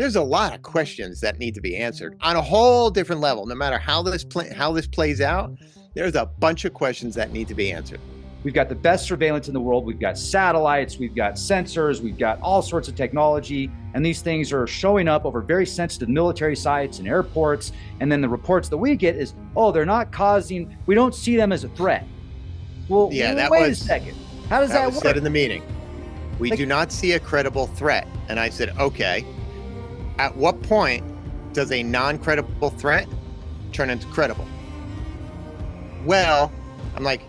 there's a lot of questions that need to be answered on a whole different level. No matter how this plays out, there's a bunch of questions that need to be answered. We've got the best surveillance in the world. We've got satellites, we've got sensors, we've got all sorts of technology. And these things are showing up over very sensitive military sites and airports. And then the reports that we get is, oh, they're not causing, we don't see them as a threat. Well, yeah, wait a second. How does that work? Said in the meeting. We do not see a credible threat. And I said, okay, at what point does a non-credible threat turn into credible? Well, I'm like,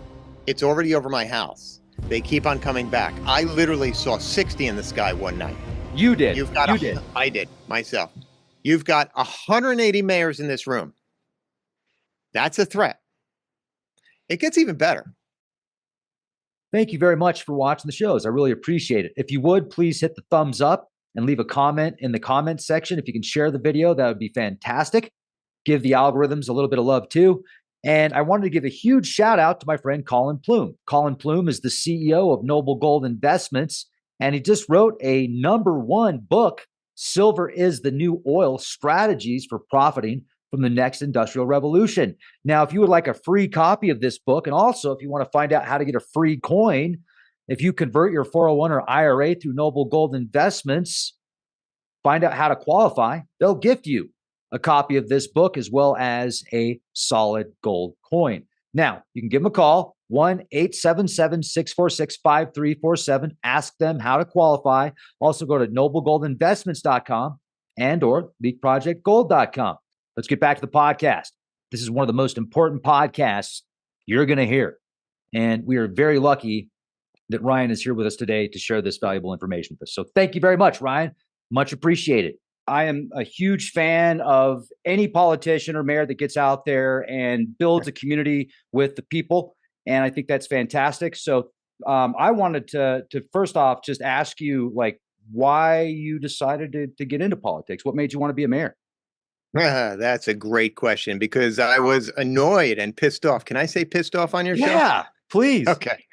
it's already over my house. They keep on coming back. I literally saw 60 in the sky one night. You did. I did myself. You've got 180 mayors in this room. That's a threat. It gets even better. Thank you very much for watching the shows. I really appreciate it. If you would, please hit the thumbs up and leave a comment in the comments section. If you can share the video, that would be fantastic. Give the algorithms a little bit of love too. And I wanted to give a huge shout out to my friend Colin Plume. Colin Plume is the CEO of Noble Gold Investments, and he just wrote a #1 book, Silver is the New Oil: Strategies for Profiting from the Next Industrial Revolution. Now, if you would like a free copy of this book, and also if you want to find out how to get a free coin, if you convert your 401 or IRA through Noble Gold Investments, find out how to qualify, they'll gift you a copy of this book as well as a solid gold coin. Now, you can give them a call, 1-877-646-5347. Ask them how to qualify. Also go to noblegoldinvestments.com and or leakprojectgold.com. Let's get back to the podcast. This is one of the most important podcasts you're going to hear. And we are very lucky that Ryan is here with us today to share this valuable information with us. So thank you very much, Ryan. Much appreciated. I am a huge fan of any politician or mayor that gets out there and builds a community with the people. And I think that's fantastic. So I wanted to first off, just ask you like why you decided to get into politics. What made you want to be a mayor? That's a great question because I was annoyed and pissed off. Can I say pissed off on your show? Yeah, please. Okay.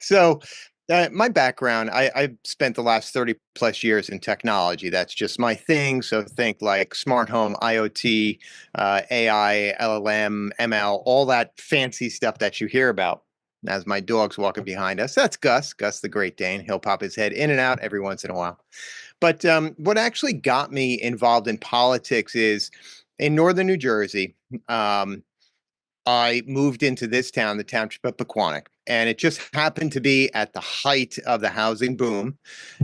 So my background, I spent the last 30 plus years in technology. That's just my thing. So think like smart home, IoT, AI, LLM, ML, all that fancy stuff that you hear about. As my dog's walking behind us, that's Gus the Great Dane. He'll pop his head in and out every once in a while. But what actually got me involved in politics is in northern New Jersey, I moved into this town, the township of Pequannock, and it just happened to be at the height of the housing boom.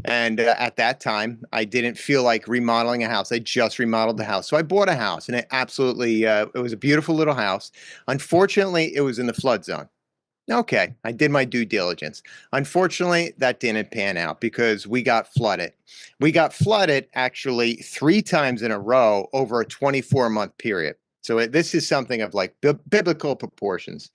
And at that time, I didn't feel like remodeling a house. I just remodeled the house. So I bought a house, and it absolutely, it was a beautiful little house. Unfortunately, it was in the flood zone. Okay, I did my due diligence. Unfortunately, that didn't pan out because we got flooded. We got flooded actually 3 times in a row over a 24-month period. So this is something of like biblical proportions.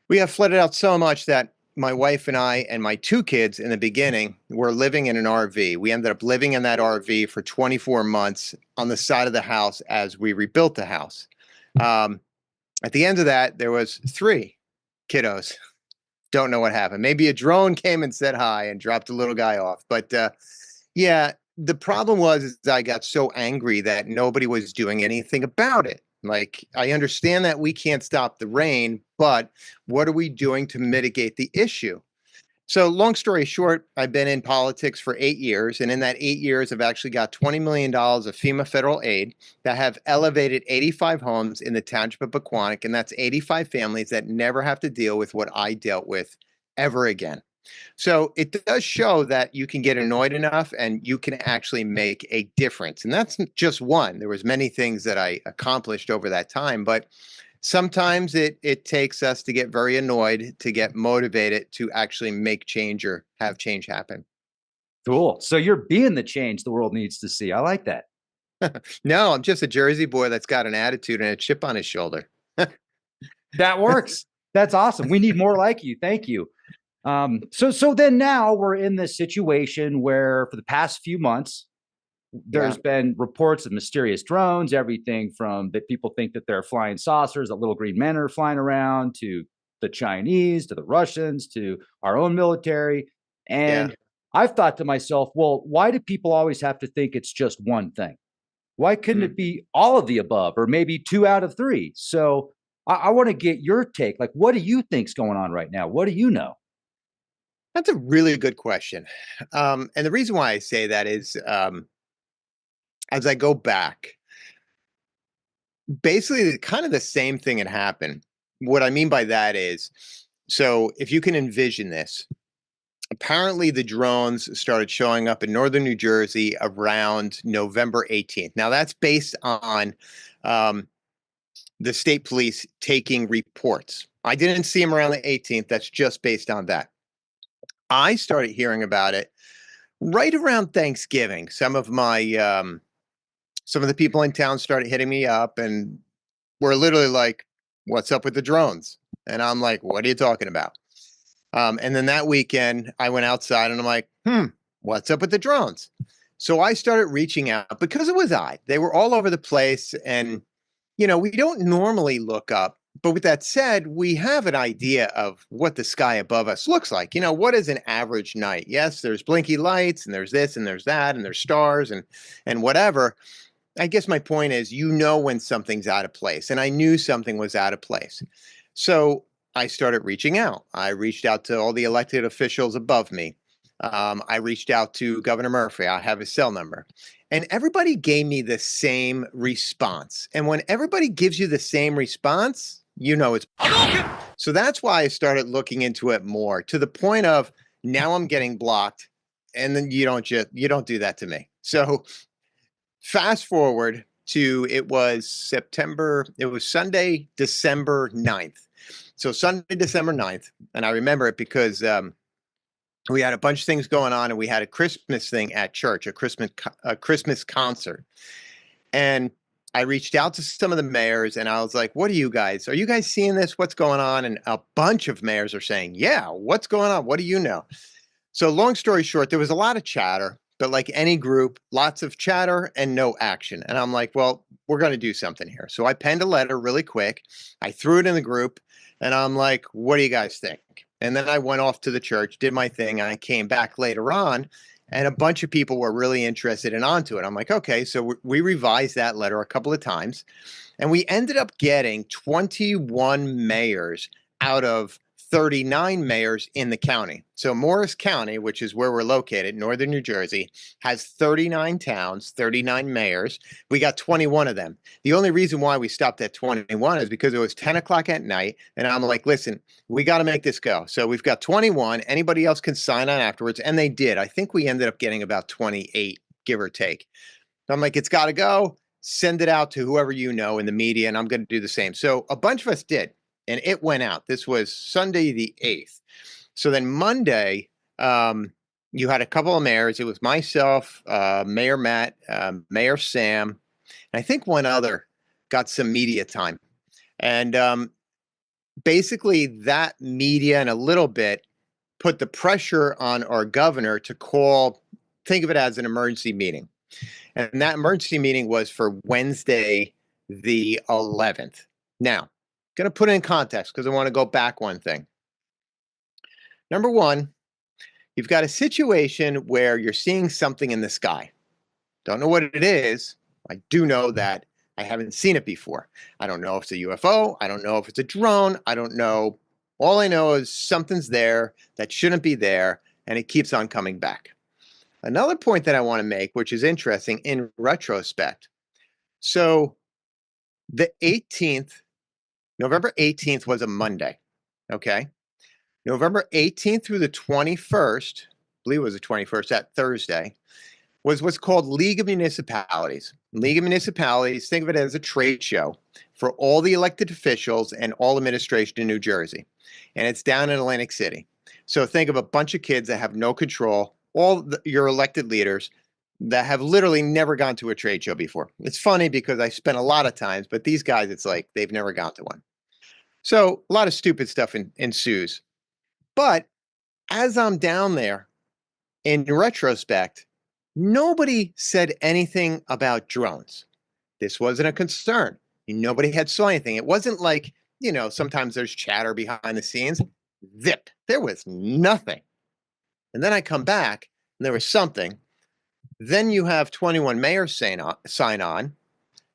We got flooded out so much that my wife and I and my 2 kids in the beginning were living in an RV. We ended up living in that RV for 24 months on the side of the house as we rebuilt the house. At the end of that, there was 3 kiddos. Don't know what happened. Maybe a drone came and said hi and dropped a little guy off. But yeah, the problem was I got so angry that nobody was doing anything about it. Like, I understand that we can't stop the rain, but what are we doing to mitigate the issue? So long story short, I've been in politics for 8 years, and in that 8 years, I've actually got $20 million of FEMA federal aid that have elevated 85 homes in the township of Pequannock, and that's 85 families that never have to deal with what I dealt with ever again. So it does show that you can get annoyed enough and you can actually make a difference. And that's just one. There was many things that I accomplished over that time, but sometimes it takes us to get very annoyed to get motivated to actually make change or have change happen. Cool. So you're being the change the world needs to see. I like that. No, I'm just a Jersey boy that's got an attitude and a chip on his shoulder. That works. That's awesome. We need more like you. Thank you. So then now we're in this situation where for the past few months, there's been reports of mysterious drones, everything from that people think that they're flying saucers, that little green men are flying around, to the Chinese, to the Russians, to our own military. And I've thought to myself, well, why do people always have to think it's just one thing? Why couldn't Hmm. it be all of the above or maybe two out of three? So I want to get your take. Like, what do you think's going on right now? What do you know? That's a really good question. And the reason why I say that is as I go back, basically kind of the same thing had happened. What I mean by that is, so if you can envision this, apparently the drones started showing up in northern New Jersey around November 18th. Now that's based on um, the state police taking reports. I didn't see them around the 18th. That's just based on that. I started hearing about it right around Thanksgiving. Some of the people in town started hitting me up and were literally like, "What's up with the drones?" And I'm like, "What are you talking about?" And then that weekend, I went outside and I'm like, what's up with the drones? So I started reaching out because it was I. They were all over the place. And, we don't normally look up. But with that said, we have an idea of what the sky above us looks like. What is an average night? Yes, there's blinky lights and there's this and there's that and there's stars and whatever. I guess my point is, when something's out of place, and I knew something was out of place. So I started reaching out. I reached out to all the elected officials above me. I reached out to Governor Murphy. I have his cell number. And everybody gave me the same response. And when everybody gives you the same response, it's. So that's why I started looking into it more to the point of now I'm getting blocked. And then you don't do that to me. So fast forward to it was Sunday, December 9th. So Sunday, December 9th. And I remember it because we had a bunch of things going on and we had a Christmas thing at church, a Christmas concert. And I reached out to some of the mayors and I was like, are you guys seeing this? What's going on? And a bunch of mayors are saying, yeah, what's going on? What do you know? So long story short, there was a lot of chatter, but like any group, lots of chatter and no action. And I'm like, well, we're going to do something here. So I penned a letter really quick. I threw it in the group and I'm like, what do you guys think? And then I went off to the church, did my thing, and I came back later on and a bunch of people were really interested and onto it. I'm like, okay, so we revised that letter a couple of times and we ended up getting 21 mayors out of 39 mayors in the county. So Morris County, which is where we're located, northern New Jersey, has 39 towns, 39 mayors. We got 21 of them. The only reason why we stopped at 21 is because it was 10 o'clock at night. And I'm like, listen, we got to make this go. So we've got 21. Anybody else can sign on afterwards. And they did. I think we ended up getting about 28, give or take. So I'm like, it's got to go. Send it out to whoever in the media, and I'm going to do the same. So a bunch of us did, and it went out. This was Sunday the 8th. So then Monday, you had a couple of mayors. It was myself, Mayor Matt, Mayor Sam, and I think one other got some media time. And basically, that media and a little bit put the pressure on our governor to think of it as an emergency meeting. And that emergency meeting was for Wednesday, the 11th. Now, going to put it in context because I want to go back one thing. Number one, you've got a situation where you're seeing something in the sky. Don't know what it is. I do know that I haven't seen it before. I don't know if it's a UFO. I don't know if it's a drone. I don't know. All I know is something's there that shouldn't be there, and it keeps on coming back. Another point that I want to make, which is interesting in retrospect. So the 18th, November 18th was a Monday. Okay. November 18th through the 21st, I believe it was the 21st, that Thursday, was what's called League of Municipalities. League of Municipalities, think of it as a trade show for all the elected officials and all administration in New Jersey. And it's down in Atlantic City. So think of a bunch of kids that have no control, your elected leaders that have literally never gone to a trade show before. It's funny because I spent a lot of times, but these guys, it's like they've never gone to one. So a lot of stupid stuff ensues. But as I'm down there, in retrospect, nobody said anything about drones. This wasn't a concern. Nobody had saw anything. It wasn't like, sometimes there's chatter behind the scenes. Zip. There was nothing. And then I come back There was something. Then you have 21 mayors sign on.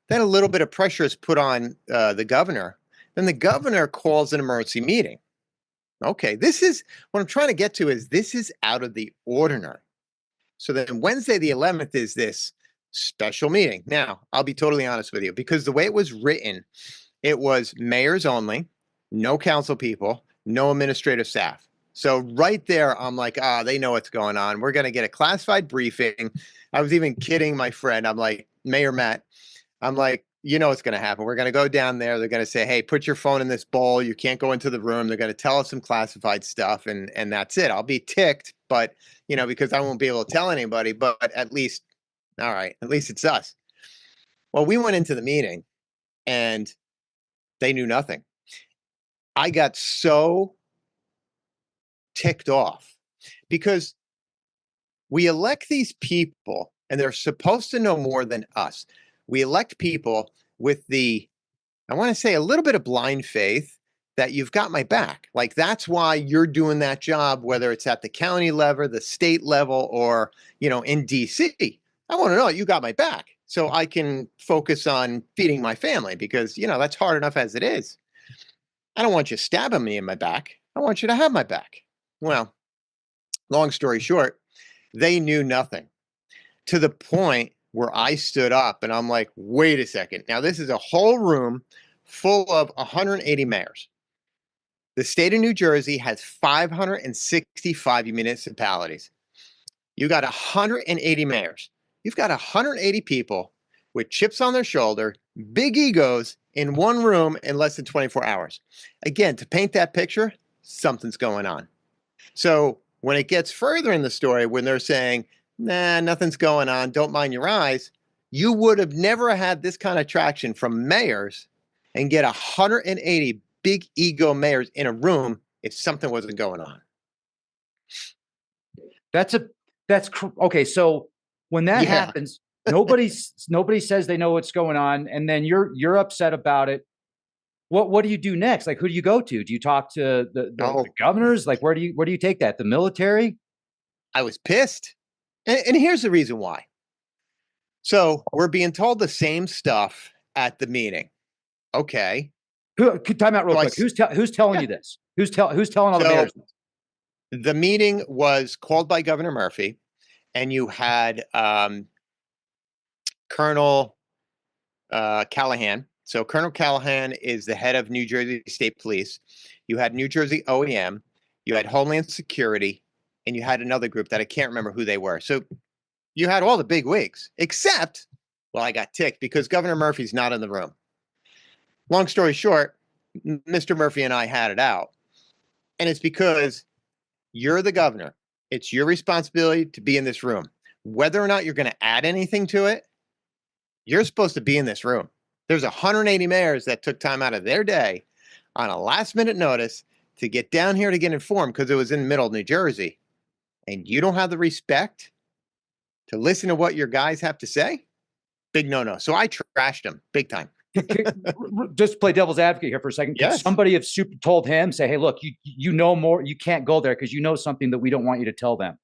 Then a little bit of pressure is put on the governor. Then the governor calls an emergency meeting. Okay, this is what I'm trying to get to is this is out of the ordinary. So then Wednesday the 11th is this special meeting. Now, I'll be totally honest with you because the way it was written, it was mayors only, no council people, no administrative staff. So right there, I'm like, they know what's going on. We're going to get a classified briefing. I was even kidding my friend. I'm like, Mayor Matt, I'm like, you know what's going to happen. We're going to go down there. They're going to say, hey, put your phone in this bowl. You can't go into the room. They're going to tell us some classified stuff, and that's it. I'll be ticked, but, because I won't be able to tell anybody, but at least, all right, at least it's us. Well, we went into the meeting, and they knew nothing. I got so ticked off because we elect these people, and they're supposed to know more than us. We elect people with I want to say, a little bit of blind faith that you've got my back. Like, that's why you're doing that job, whether it's at the county level, the state level, or, in DC. I want to know you got my back so I can focus on feeding my family because, that's hard enough as it is. I don't want you stabbing me in my back. I want you to have my back. Well, long story short, they knew nothing to the point where I stood up and I'm like, wait a second. Now, this is a whole room full of 180 mayors. The state of New Jersey has 565 municipalities. You got 180 mayors. You've got 180 people with chips on their shoulder, big egos in one room in less than 24 hours. Again, to paint that picture, something's going on. So when it gets further in the story, when they're saying, nah, nothing's going on, don't mind your eyes, you would have never had this kind of traction from mayors and get 180 big ego mayors in a room if something wasn't going on. Okay. So when that happens, nobody says they know what's going on, and then you're upset about it. What do you do next? Like, who do you go to? Do you talk to the governors? Like, where do you take that? The military? I was pissed. And here's the reason why. So we're being told the same stuff at the meeting. Okay. Time out real quick. Who's telling you this? Who's telling all the mayors this? The meeting was called by Governor Murphy, and you had Colonel Callahan. So Colonel Callahan is the head of New Jersey State Police. You had New Jersey OEM, you had Homeland Security, and you had another group that I can't remember who they were. So you had all the big wigs, except, well, I got ticked because Governor Murphy's not in the room. Long story short, Mr. Murphy and I had it out. And it's because you're the governor. It's your responsibility to be in this room. Whether or not you're going to add anything to it, you're supposed to be in this room. There's 180 mayors that took time out of their day on a last minute notice to get down here to get informed because it was in the middle of New Jersey. And you don't have the respect to listen to what your guys have to say? Big no-no. So I trashed him big time. Just play devil's advocate here for a second. Yes. Somebody have told him, say, hey, look, you know more. You can't go there because you know something that we don't want you to tell them.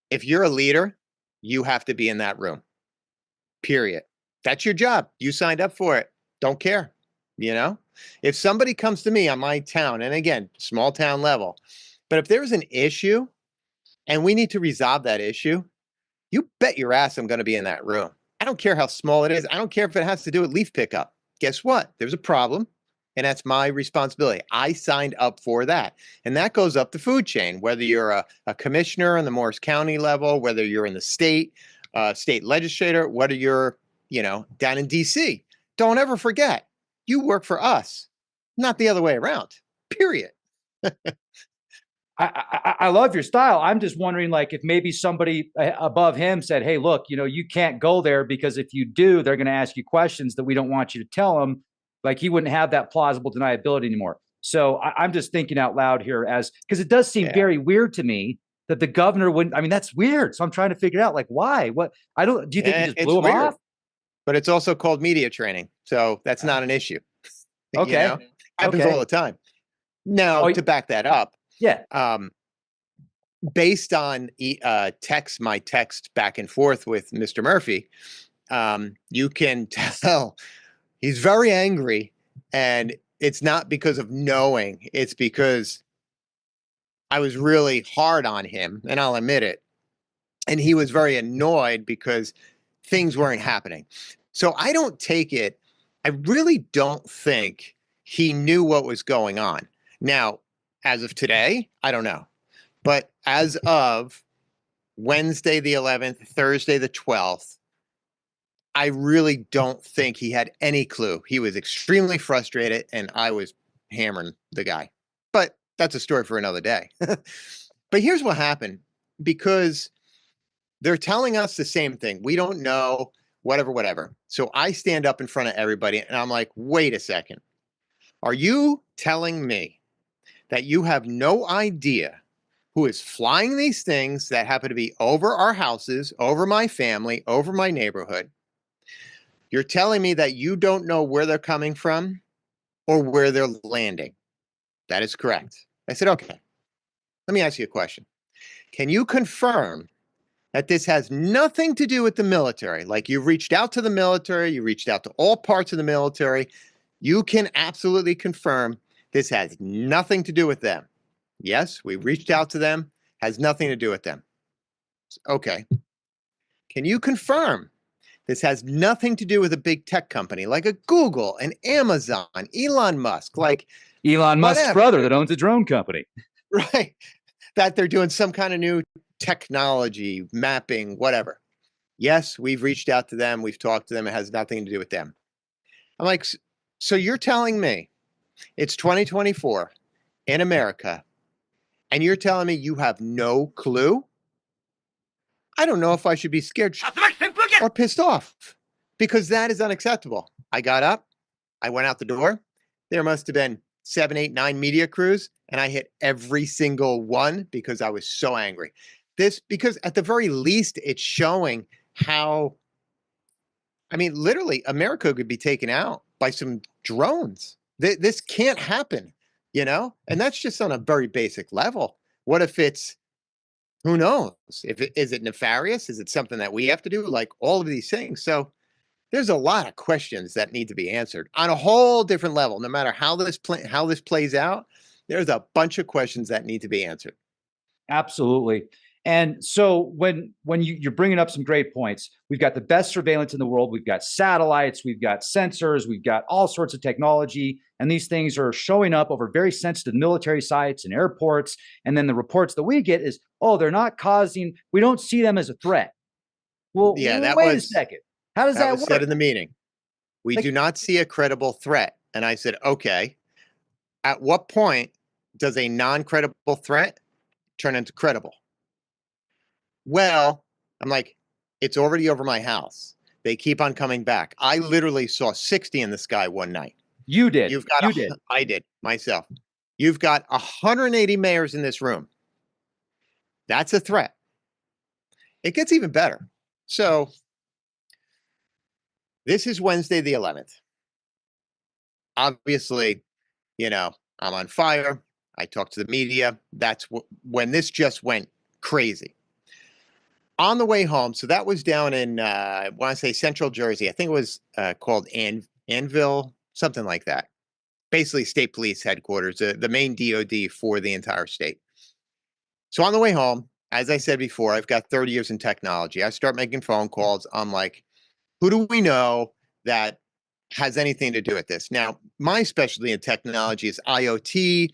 If you're a leader, you have to be in that room. Period. That's your job. You signed up for it. Don't care. If somebody comes to me on my town, and again, small town level, but if there's an issue and we need to resolve that issue, you bet your ass I'm going to be in that room. I don't care how small it is. I don't care if it has to do with leaf pickup. Guess what? There's a problem, and that's my responsibility. I signed up for that, and that goes up the food chain, whether you're a commissioner on the Morris County level, whether you're in the state legislator, whether you're, down in DC. Don't ever forget, you work for us, not the other way around, period. I love your style. I'm just wondering, like, if maybe somebody above him said, hey, look, you can't go there because if you do, they're going to ask you questions that we don't want you to tell them. Like, he wouldn't have that plausible deniability anymore. So I'm just thinking out loud here because it does seem very weird to me that the governor wouldn't. I mean, that's weird. So I'm trying to figure out, like, why? Do you think he just blew him off? But it's also called media training. So that's not an issue. Okay. Happens all the time. Now, to back that up. Yeah. based on my text back and forth with Mr. Murphy, you can tell he's very angry, and it's not because of knowing, it's because I was really hard on him, and I'll admit it. And he was very annoyed because things weren't happening. So I don't take it, I really don't think he knew what was going on. Now, as of today, I don't know. But as of Wednesday the 11th, Thursday the 12th, I really don't think he had any clue. He was extremely frustrated, and I was hammering the guy. But that's a story for another day. But here's what happened, because they're telling us the same thing. We don't know, whatever, whatever. So I stand up in front of everybody and I'm like, wait a second. Are you telling me that you have no idea who is flying these things that happen to be over our houses, over my family, over my neighborhood? You're telling me that you don't know where they're coming from or where they're landing? That is correct. I said, okay, let me ask you a question. Can you confirm that this has nothing to do with the military? Like, you've reached out to the military, you reached out to all parts of the military. You can absolutely confirm this has nothing to do with them. Yes, we reached out to them, has nothing to do with them. Okay. Can you confirm this has nothing to do with a big tech company like a Google, an Amazon, Elon Musk, like Elon Musk's whatever, brother that owns a drone company. right? That they're doing some kind of new technology, mapping, whatever. Yes, we've reached out to them. We've talked to them. It has nothing to do with them. I'm like, so you're telling me it's 2024 in America, and you're telling me you have no clue? I don't know if I should be scared or pissed off, because that is unacceptable. I got up, I went out the door. There must have been 7, 8, 9 media crews, and I hit every single one because I was so angry. Because at the very least, it's showing how, I mean, literally, America could be taken out by some drones. This can't happen, you know? And that's just on a very basic level. What if it's, who knows? Is it nefarious? Is it something that we have to do? Like, all of these things. So there's a lot of questions that need to be answered on a whole different level. No matter how this plays out, there's a bunch of questions that need to be answered. Absolutely. And so when you're bringing up some great points, we've got the best surveillance in the world. We've got satellites, we've got sensors, we've got all sorts of technology, and these things are showing up over very sensitive military sites and airports. And then the reports that we get is, oh, they're not causing, we don't see them as a threat. Well, Yeah, wait a second. How does that that was said work? in the meeting. We Like, do not see a credible threat. And I said, okay, at what point does a non-credible threat turn into credible? Well, I'm like, it's already over my house. They keep on coming back. I literally saw 60 in the sky one night. you did. You've got You did. I did myself. You've got 180 mayors in this room. That's a threat. It gets even better. So this is Wednesday the 11th. Obviously, I'm on fire. I talked to the media. That's when this just went crazy. On the way home, so that was down in, I want to say Central Jersey. I think it was called Anvil, something like that. Basically, state police headquarters, the main DOD for the entire state. So on the way home, as I said before, I've got 30 years in technology. I start making phone calls. I'm like, who do we know that has anything to do with this? Now, my specialty in technology is IoT,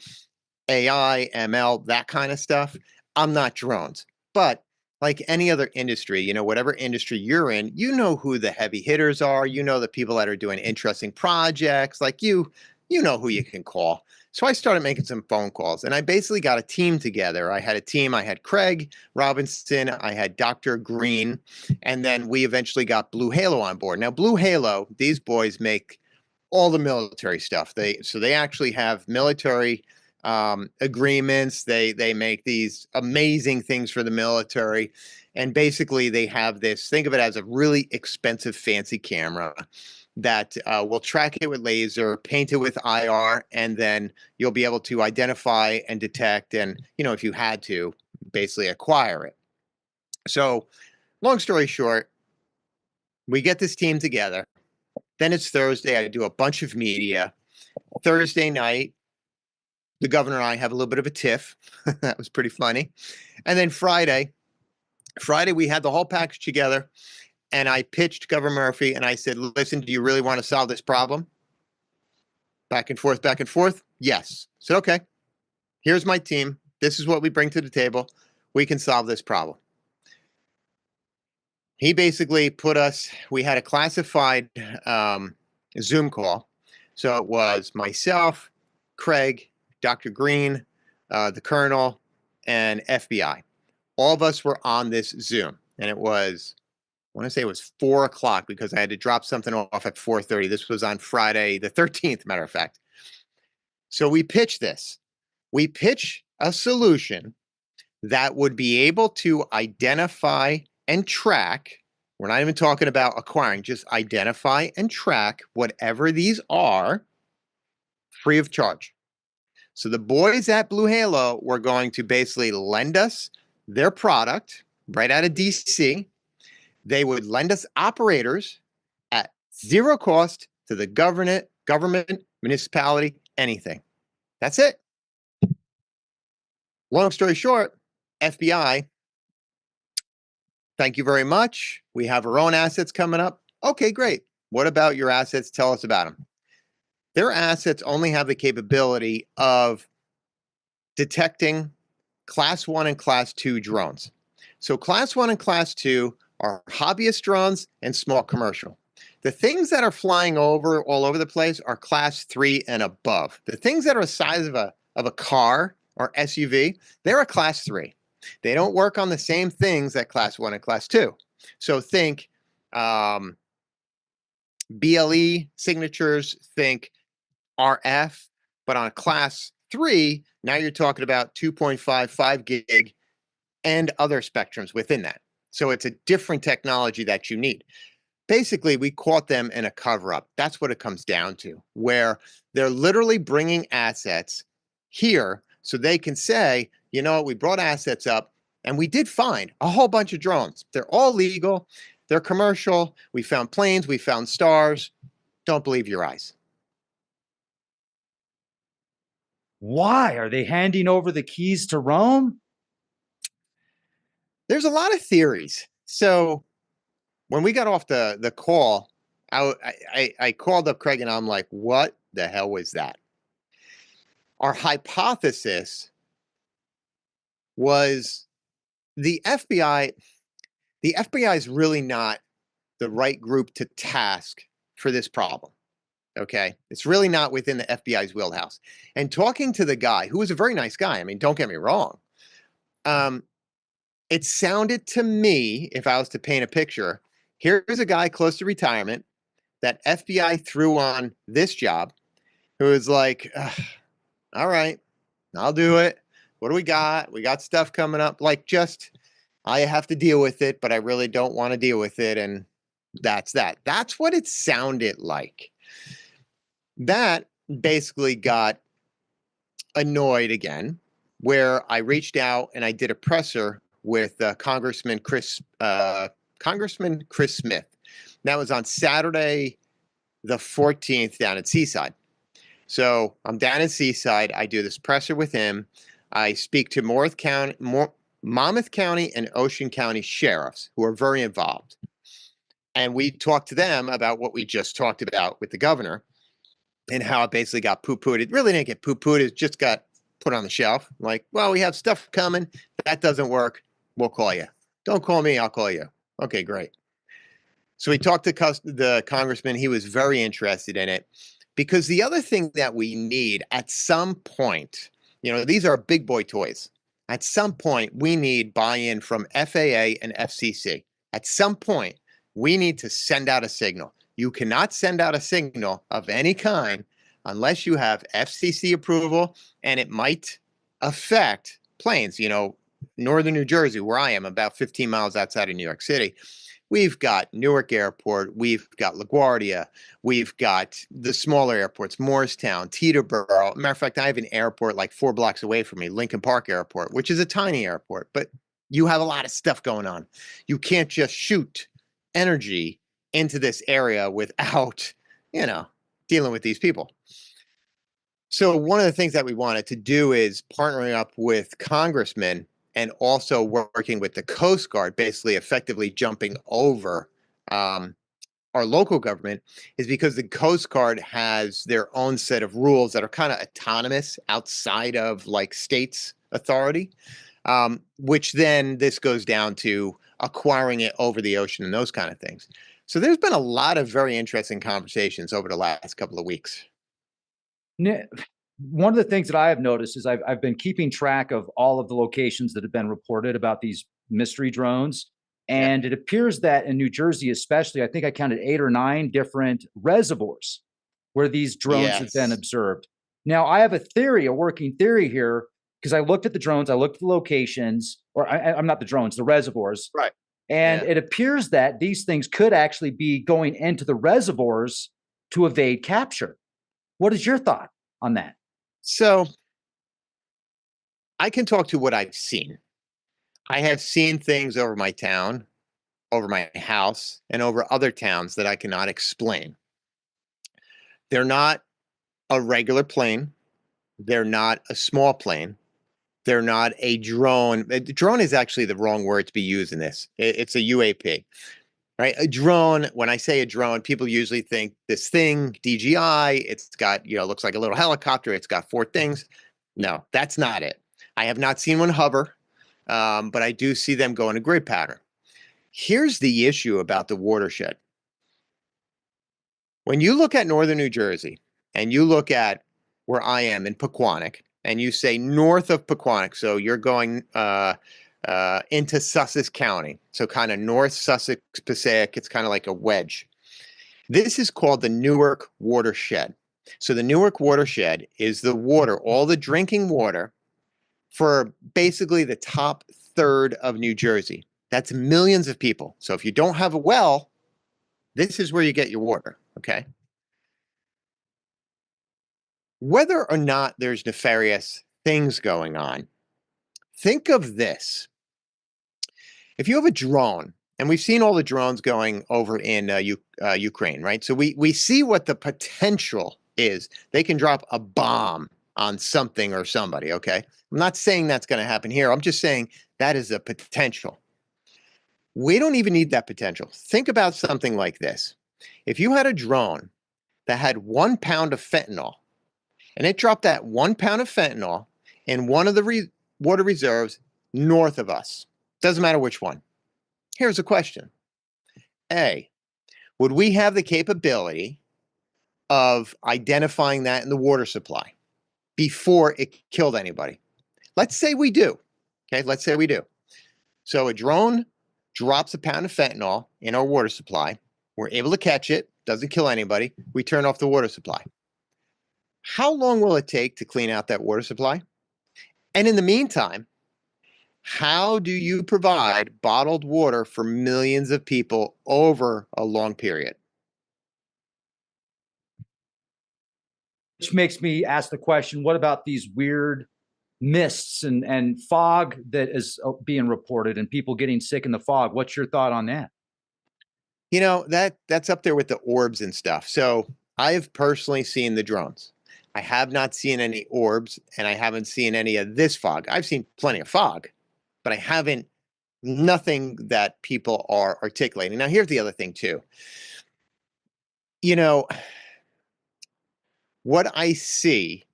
AI, ML, that kind of stuff. I'm not drones, but like any other industry, whatever industry you're in, you know who the heavy hitters are. You know the people that are doing interesting projects. Like you know who you can call. So I started making some phone calls, and I basically got a team together. I had a team. I had Craig Robinson. I had Dr. Green, and then we eventually got Blue Halo on board. Now, Blue Halo, these boys make all the military stuff. They actually have military agreements. They make these amazing things for the military, and basically they have this. Think of it as a really expensive, fancy camera that will track it with laser, paint it with IR, and then you'll be able to identify and detect. And if you had to, basically acquire it. So long story short, we get this team together. Then it's Thursday. I do a bunch of media. Thursday night, the governor and I have a little bit of a tiff. That was pretty funny. And then Friday, we had the whole package together, and I pitched Governor Murphy, and I said, listen, do you really want to solve this problem? Back and forth, back and forth. Yes. I said, okay, here's my team. This is what we bring to the table. We can solve this problem. He basically we had a classified Zoom call. So it was myself, Craig, Dr. Green, the Colonel, and FBI. All of us were on this Zoom, and it was, I want to say it was 4 o'clock because I had to drop something off at 4:30. This was on Friday the 13th, matter of fact. So we pitched this. We pitch a solution that would be able to identify and track. We're not even talking about acquiring, just identify and track whatever these are free of charge. So the boys at Blue Halo were going to basically lend us their product right out of DC. They would lend us operators at zero cost to the government, municipality, anything. That's it. Long story short, FBI, thank you very much. We have our own assets coming up. Okay, great. What about your assets? Tell us about them. Their assets only have the capability of detecting Class 1 and Class 2 drones. So Class 1 and Class 2 are hobbyist drones and small commercial. The things that are flying all over the place are Class 3 and above. The things that are the size of a car or SUV, they're a Class 3. They don't work on the same things that Class 1 and Class 2. So think BLE signatures, think RF, but on Class 3, now you're talking about 2.5, 5 gig, and other spectrums within that. So it's a different technology that you need. Basically, we caught them in a cover-up. That's what it comes down to, where they're literally bringing assets here so they can say, you know, we brought assets up and we did find a whole bunch of drones. They're all legal. They're commercial. We found planes. We found stars. Don't believe your eyes. Why are they handing over the keys to Rome? There's a lot of theories. So when we got off the call, I called up Craig and I'm like, what the hell was that? Our hypothesis was the FBI. The FBI is really not the right group to task for this problem. Okay. It's really not within the FBI's wheelhouse. And talking to the guy, who was a very nice guy, I mean, don't get me wrong. It sounded to me, if I was to paint a picture, here's a guy close to retirement that FBI threw on this job who was like, all right, I'll do it. What do we got? We got stuff coming up. Like, just, I have to deal with it, but I really don't want to deal with it. And that's that. That's what it sounded like. That basically got annoyed again, where I reached out and I did a presser with Congressman Chris Smith. That was on Saturday, the 14th, down at Seaside. So I'm down at Seaside. I do this presser with him. I speak to Monmouth County and Ocean County sheriffs who are very involved. And we talked to them about what we just talked about with the governor and how it basically got poo-pooed. It really didn't get poo-pooed. It just got put on the shelf. Like, well, we have stuff coming. That doesn't work. We'll call you. Don't call me. I'll call you. Okay, great. So we talked to the congressman. He was very interested in it because the other thing that we need at some point, you know, these are big boy toys. At some point, we need buy-in from FAA and FCC. At some point, we need to send out a signal. You cannot send out a signal of any kind unless you have FCC approval, and it might affect planes. You know, northern New Jersey, where I am, about 15 miles outside of New York City, We've got Newark Airport, we've got LaGuardia, we've got the smaller airports, Morristown, Teterboro. Matter of fact, I have an airport like 4 blocks away from me, Lincoln Park Airport, which is a tiny airport, but you have a lot of stuff going on. You can't just shoot energy into this area without, you know, dealing with these people. So one of the things that we wanted to do is partnering up with congressmen and also working with the Coast Guard, basically effectively jumping over our local government, is because the Coast Guard has their own set of rules that are kind of autonomous outside of like states' authority, which then this goes down to acquiring it over the ocean and those kind of things. So there's been a lot of very interesting conversations over the last couple of weeks. One of the things that I have noticed is I've been keeping track of all of the locations that have been reported about these mystery drones. Yeah. And it appears that in New Jersey, especially, I think I counted 8 or 9 different reservoirs where these drones have been Yes. observed. Now, I have a theory, a working theory here, because I looked at the drones, I looked at the locations, or I'm not the drones, the reservoirs. Right. And Yeah. it appears that these things could actually be going into the reservoirs to evade capture. What is your thought on that? So I can talk to what I've seen. I have seen things over my town, over my house, and over other towns that I cannot explain. They're not a regular plane. They're not a small plane. They're not a drone. A drone is actually the wrong word to be used in this. It's a UAP, right? A drone, when I say a drone, people usually think this thing, DJI, it's got, looks like a little helicopter. It's got 4 things. No, that's not it. I have not seen one hover, but I do see them go in a grid pattern. Here's the issue about the watershed. When you look at northern New Jersey and you look at where I am in Pequannock, and you say north of Pequannock, so you're going into Sussex County, so kind of North Sussex, Passaic, it's kind of like a wedge. This is called the Newark watershed. So the Newark watershed is the water, all the drinking water for basically the top third of New Jersey. That's millions of people. So if you don't have a well, this is where you get your water, okay? Whether or not there's nefarious things going on, think of this. If you have a drone, and we've seen all the drones going over in Ukraine, right? So we see what the potential is. They can drop a bomb on something or somebody, okay? I'm not saying that's going to happen here. I'm just saying that is a potential. We don't even need that potential. Think about something like this. If you had a drone that had 1 pound of fentanyl, and it dropped that 1 pound of fentanyl in one of the water reserves north of us, doesn't matter which one. Here's a question. A, would we have the capability of identifying that in the water supply before it killed anybody? Let's say we do. Okay, let's say we do. So a drone drops a pound of fentanyl in our water supply. We're able to catch it, doesn't kill anybody. We turn off the water supply. How long will it take to clean out that water supply? And in the meantime, how do you provide bottled water for millions of people over a long period? Which makes me ask the question, what about these weird mists and fog that is being reported and people getting sick in the fog? What's your thought on that? That's up there with the orbs and stuff. So I've personally seen the drones. I have not seen any orbs, and I haven't seen any of this fog. I've seen plenty of fog, but I haven't nothing that people are articulating. Now, here's the other thing too. You know, what I see,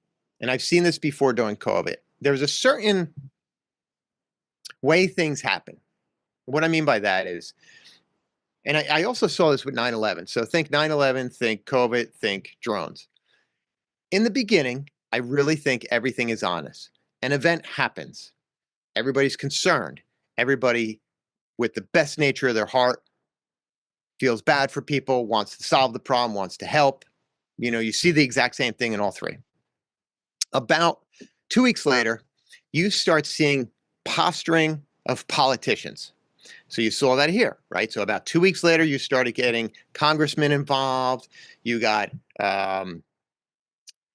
and I've seen this before during COVID, there's a certain way things happen. What I mean by that is, and I also saw this with 9/11. So think 9/11, think COVID, think drones. In the beginning, I really think everything is honest. An event happens. Everybody's concerned. Everybody, with the best nature of their heart, feels bad for people, wants to solve the problem, wants to help. You see the exact same thing in all 3. About 2 weeks later, you start seeing posturing of politicians. So you saw that here, right? So about 2 weeks later, you started getting congressmen involved. You got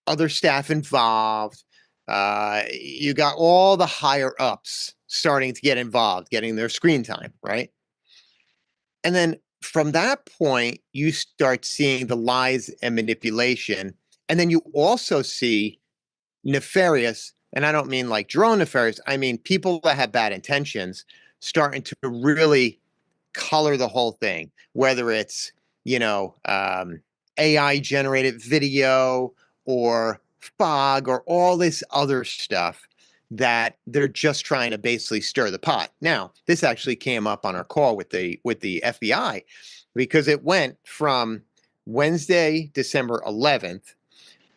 other staff involved. You got all the higher ups starting to get involved, getting their screen time, right? And then from that point, you start seeing the lies and manipulation. And then you also see nefarious, and I don't mean like drone nefarious, I mean people that have bad intentions starting to really color the whole thing, whether it's, AI generated video or fog or all this other stuff that they're just trying to basically stir the pot. Now, this actually came up on our call with the FBI because it went from Wednesday, December 11th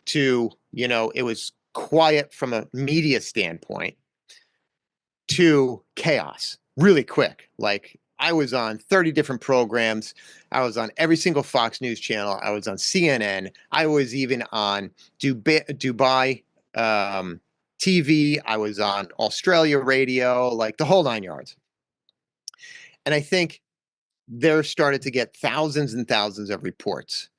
to, it was quiet from a media standpoint to chaos really quick. Like I was on 30 different programs. I was on every single Fox News channel. I was on CNN. I was even on Dubai TV. I was on Australia radio, like the whole 9 yards. And I think there started to get thousands and thousands of reports.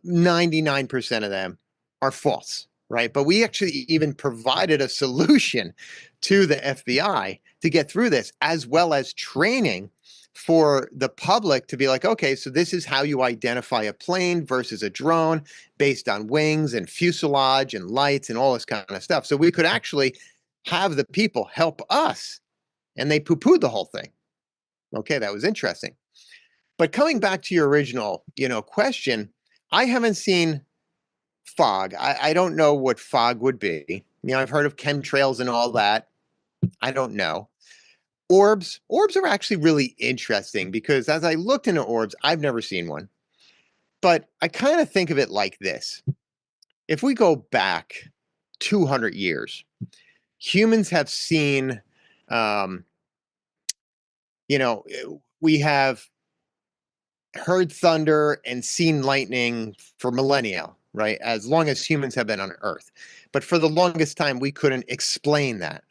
99% of them are false, right? But we actually even provided a solution to the FBI to get through this, as well as training for the public to be like, okay, so this is how you identify a plane versus a drone based on wings and fuselage and lights and all this kind of stuff. So we could actually have the people help us, and they poo-pooed the whole thing. Okay, that was interesting. But coming back to your original, question, I haven't seen fog. I don't know what fog would be. I've heard of chemtrails and all that. I don't know. Orbs are actually really interesting because as I looked into orbs, I've never seen one. But I kind of think of it like this. If we go back 200 years, humans have seen, um, we have heard thunder and seen lightning for millennia, right? As long as humans have been on Earth. But for the longest time, we couldn't explain that,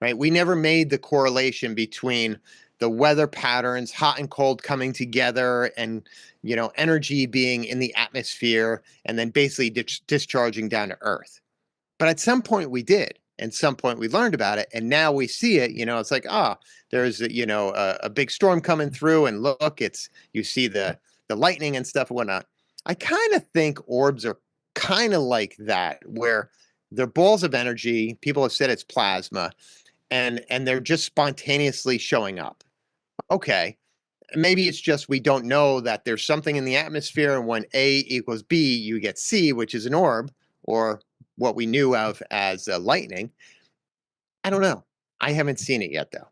right? We never made the correlation between the weather patterns, hot and cold coming together, and energy being in the atmosphere and then basically discharging down to Earth. But at some point we did. And some point we learned about it, and now we see it. It's like, there's a big storm coming through, and look, you see the lightning and stuff and whatnot. I kind of think orbs are kind of like that, where they're balls of energy. People have said it's plasma, and they're just spontaneously showing up. Okay, maybe it's just we don't know that there's something in the atmosphere, and when A equals B, you get C, which is an orb, or what we knew of as lightning. I don't know. I haven't seen it yet, though.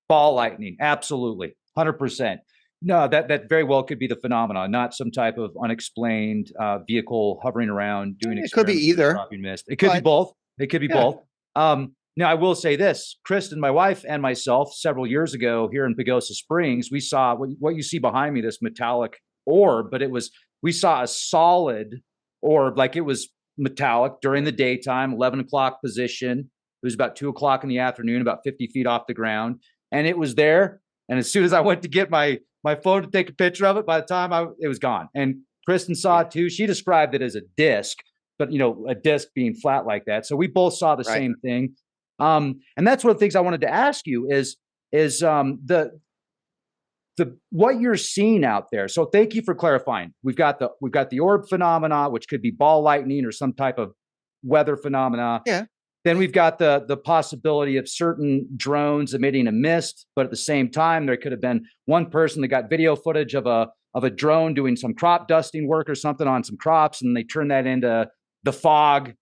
Ball lightning, absolutely, 100%. No, that very well could be the phenomenon, not some type of unexplained vehicle hovering around doing It could be either. Dropping mist. It could be both. It could be both. Now, I will say this: Kristen, my wife, and myself, several years ago here in Pagosa Springs, we saw what you see behind me, this metallic orb, but we saw a solid orb, like it was metallic during the daytime, 11 o'clock position. It was about 2 o'clock in the afternoon, about 50 feet off the ground. And it was there. And as soon as I went to get my phone to take a picture of it, by the time it was gone. And Kristen saw it too. She described it as a disc, but a disc being flat like that. So we both saw the same thing. And that's one of the things I wanted to ask you is what you're seeing out there. So thank you for clarifying. We've got the orb phenomena, which could be ball lightning or some type of weather phenomena. Yeah. Then we've got the possibility of certain drones emitting a mist, but at the same time, there could have been one person that got video footage of a drone doing some crop dusting work or something on some crops, and they turn that into the fog.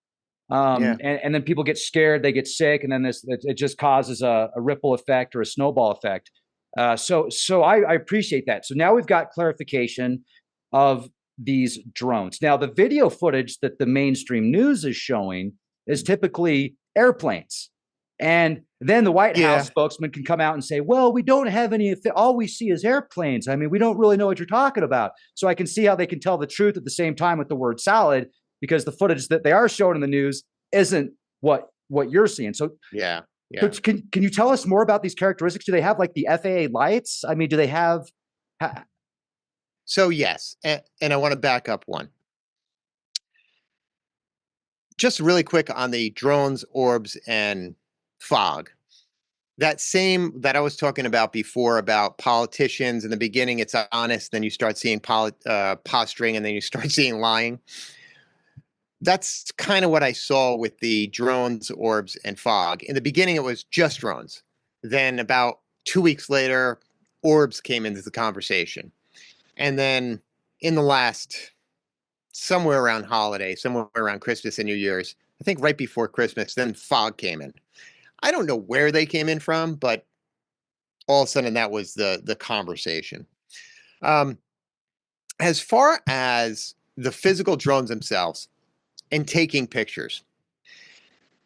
And then people get scared, they get sick, and then it just causes a ripple effect or a snowball effect. So I appreciate that. So now we've got clarification of these drones. Now, the video footage that the mainstream news is showing is typically airplanes. And then the White House spokesman can come out and say, well, we don't have any, all we see is airplanes. I mean, we don't really know what you're talking about. So I can see how they can tell the truth at the same time with the word salad, because the footage that they are showing in the news isn't what you're seeing. So So Yeah. can you tell us more about these characteristics? Do they have like the FAA lights? I mean, do they have? So yes, and I want to back up one. Just really quick on the drones, orbs, and fog. That same that I was talking about before about politicians in the beginning, it's honest, then you start seeing posturing, and then you start seeing lying. That's kind of what I saw with the drones, orbs, and fog. In the beginning, it was just drones. Then about 2 weeks later, orbs came into the conversation. And then in the last, somewhere around holiday, somewhere around Christmas and New Year's, I think right before Christmas, then fog came in. I don't know where they came in from, but all of a sudden that was the conversation. Um, as far as the physical drones themselves and taking pictures,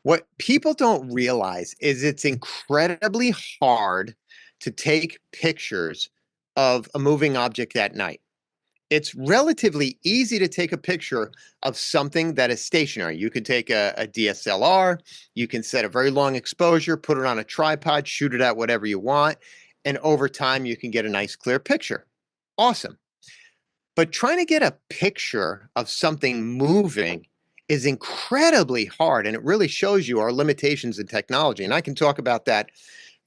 what people don't realize is it's incredibly hard to take pictures of a moving object at night. It's relatively easy to take a picture of something that is stationary. You can take a DSLR, you can set a very long exposure, put it on a tripod, shoot it at whatever you want, and over time you can get a nice clear picture. Awesome. But trying to get a picture of something moving is incredibly hard, and it really shows you our limitations in technology. And I can talk about that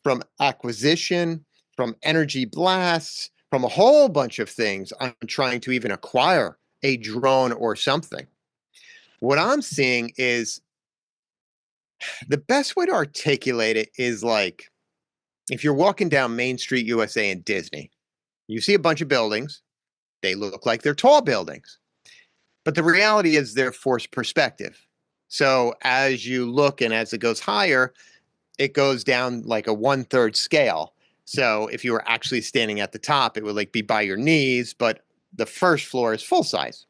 from acquisition, from energy blasts, from a whole bunch of things on trying to even acquire a drone or something. What I'm seeing is the best way to articulate it is like if you're walking down Main Street USA in Disney, you see a bunch of buildings, they look like they're tall buildings. But the reality is they're forced perspective. So as you look and as it goes higher, it goes down like a 1/3 scale. So if you were actually standing at the top, it would like be by your knees, but the first floor is full size.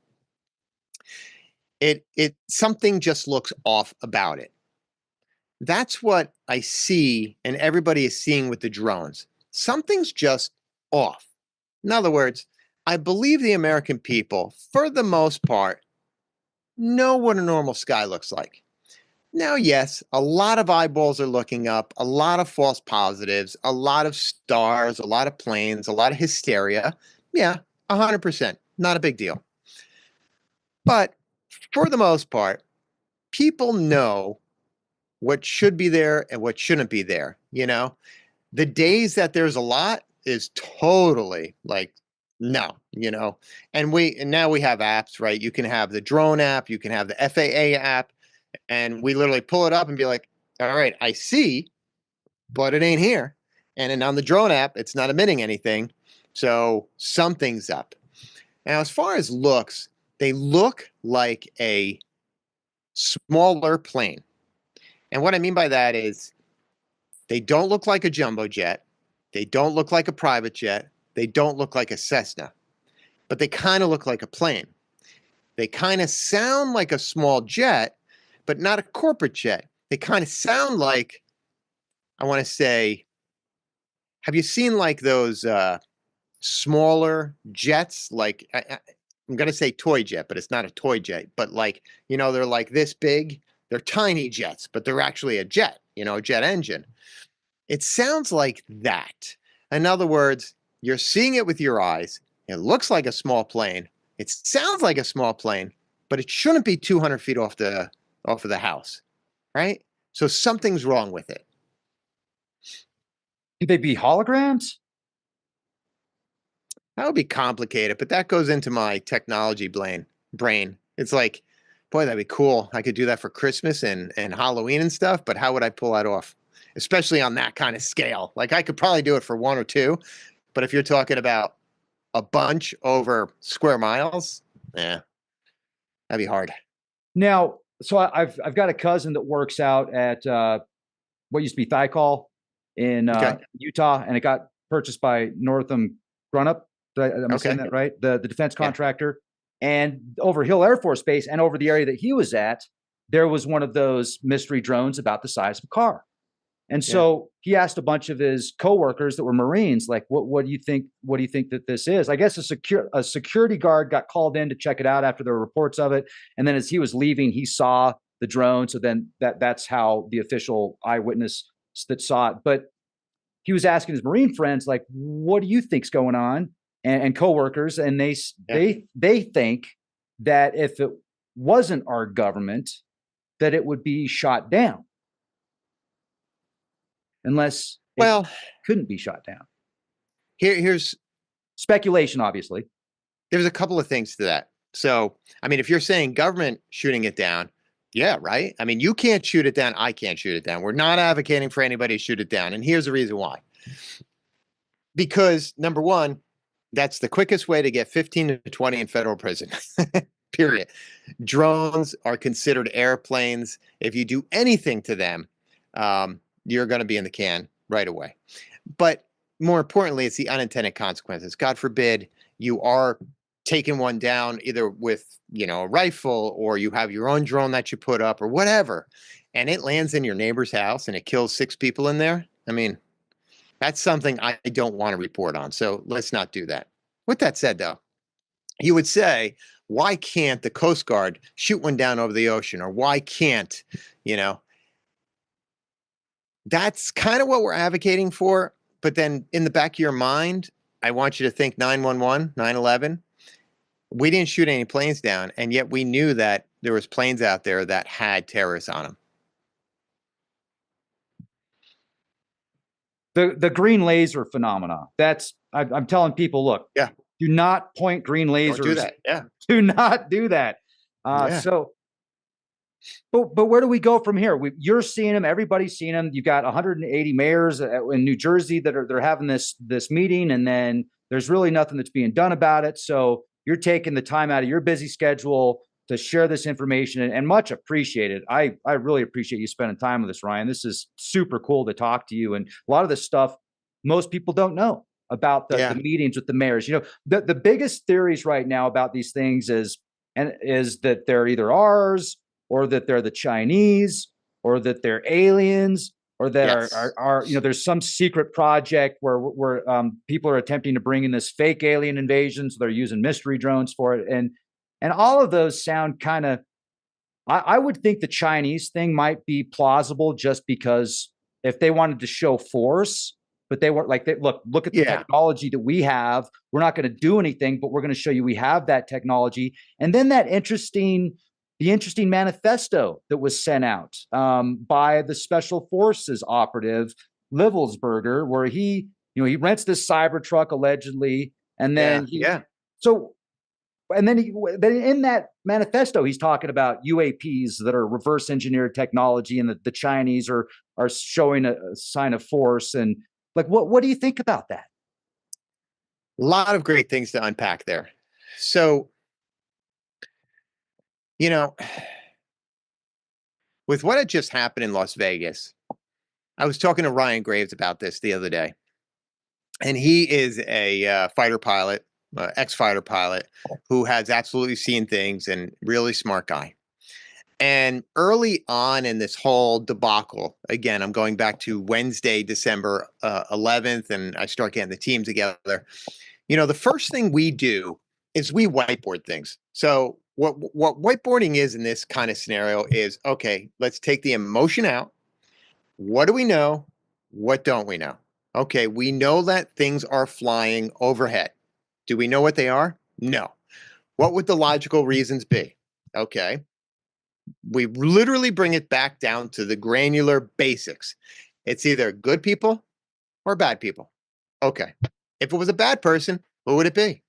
It something just looks off about it. That's what I see and everybody is seeing with the drones. Something's just off. In other words, I believe the American people, for the most part, know what a normal sky looks like. Now, yes, a lot of eyeballs are looking up, a lot of false positives, a lot of stars, a lot of planes, a lot of hysteria. Yeah, 100%. Not a big deal. But for the most part, people know what should be there and what shouldn't be there. The days that there's a lot is totally like, no, and now we have apps, right? You can have the drone app, you can have the FAA app, and we literally pull it up and be like, all right, I see, but it ain't here. And then on the drone app, it's not emitting anything. So something's up. Now, as far as looks, they look like a smaller plane. And what I mean by that is they don't look like a jumbo jet. They don't look like a private jet. They don't look like a Cessna, but they kind of look like a plane. They kind of sound like a small jet, but not a corporate jet. They kind of sound like, I want to say, have you seen like those smaller jets? Like, I'm going to say toy jet, but it's not a toy jet. But like, they're like this big. They're tiny jets, but they're actually a jet, a jet engine. It sounds like that. In other words, you're seeing it with your eyes. It looks like a small plane. It sounds like a small plane, but it shouldn't be 200 feet off of the house, right? So something's wrong with it. Could they be holograms? That would be complicated, but that goes into my technology brain. It's like, boy, that'd be cool. I could do that for Christmas and Halloween and stuff, but how would I pull that off? Especially on that kind of scale. Like I could probably do it for one or two, but if you're talking about a bunch over square miles, yeah, that'd be hard. Now, so I've got a cousin that works out at what used to be Thiokol in Okay. Utah, and it got purchased by Northam Grunup. Am I saying Okay. that right? The defense Yeah. contractor. And over Hill Air Force Base and over the area that he was at, there was one of those mystery drones about the size of a car. And Yeah. so he asked a bunch of his coworkers that were Marines, like, what do you think? What do you think that this is? I guess a security guard got called in to check it out after there were reports of it. And then as he was leaving, he saw the drone. So then that's how the official eyewitness that saw it, but he was asking his Marine friends, like, what do you think's going on? And coworkers, and they think that if it wasn't our government, that it would be shot down, unless it Well, couldn't be shot down. here's Speculation, obviously. there's a couple of things to that. So, I mean, if you're saying government shooting it down, yeah, right. I mean, you can't shoot it down. I can't shoot it down. We're not advocating for anybody to shoot it down. And here's the reason why. Because number one, that's the quickest way to get 15 to 20 in federal prison. Period. Drones are considered airplanes. If you do anything to them, you're going to be in the can right away. But more importantly, it's the unintended consequences. God forbid you are taking one down either with, a rifle, or you have your own drone that you put up or whatever, and it lands in your neighbor's house and it kills 6 people in there. I mean, that's something I don't want to report on. So let's not do that. With that said, though, you would say, why can't the Coast Guard shoot one down over the ocean? Or why can't, that's kind of what we're advocating for. But then in the back of your mind, I want you to think 9/11, 9/11. We didn't shoot any planes down, and yet we knew that there was planes out there that had terrorists on them. The green laser phenomena. I'm telling people, look, Yeah, do not point green lasers. don't do that. Yeah, do not do that. Yeah. But where do we go from here? You're seeing them. Everybody's seeing them. You've got 180 mayors in New Jersey they're having this meeting, and then there's really nothing that's being done about it. So you're taking the time out of your busy schedule to share this information, and much appreciated. I really appreciate you spending time with us, Ryan. This is super cool to talk to you, and a lot of this stuff most people don't know about the meetings with the mayors. The biggest theories right now about these things is that they're either ours, or that they're the Chinese, or that they're aliens, or that are there's some secret project where people are attempting to bring in this fake alien invasion, so they're using mystery drones for it, and all of those sound kind of. I would think the Chinese thing might be plausible, just because if they wanted to show force, but they weren't like, look at the technology that we have. We're not going to do anything, but we're going to show you we have that technology. And then the interesting manifesto that was sent out by the Special Forces operative Livelsberger, where he rents this cyber truck allegedly, and then then in that manifesto, he's talking about UAPs that are reverse engineered technology, and that the Chinese are showing a sign of force. And like, what do you think about that? A lot of great things to unpack there. So, with what had just happened in Las Vegas, I was talking to Ryan Graves about this the other day, and he is a fighter pilot, ex-fighter pilot, who has absolutely seen things, and really smart guy. And early on in this whole debacle, again, I'm going back to Wednesday, December 11th, and I start getting the team together. The first thing we do is we whiteboard things. So what whiteboarding is in this kind of scenario is, okay, let's take the emotion out. What do we know? What don't we know? Okay, we know that things are flying overhead. Do we know what they are? No. What would the logical reasons be? Okay. We literally bring it back down to the granular basics. It's either good people or bad people. Okay. If it was a bad person, who would it be?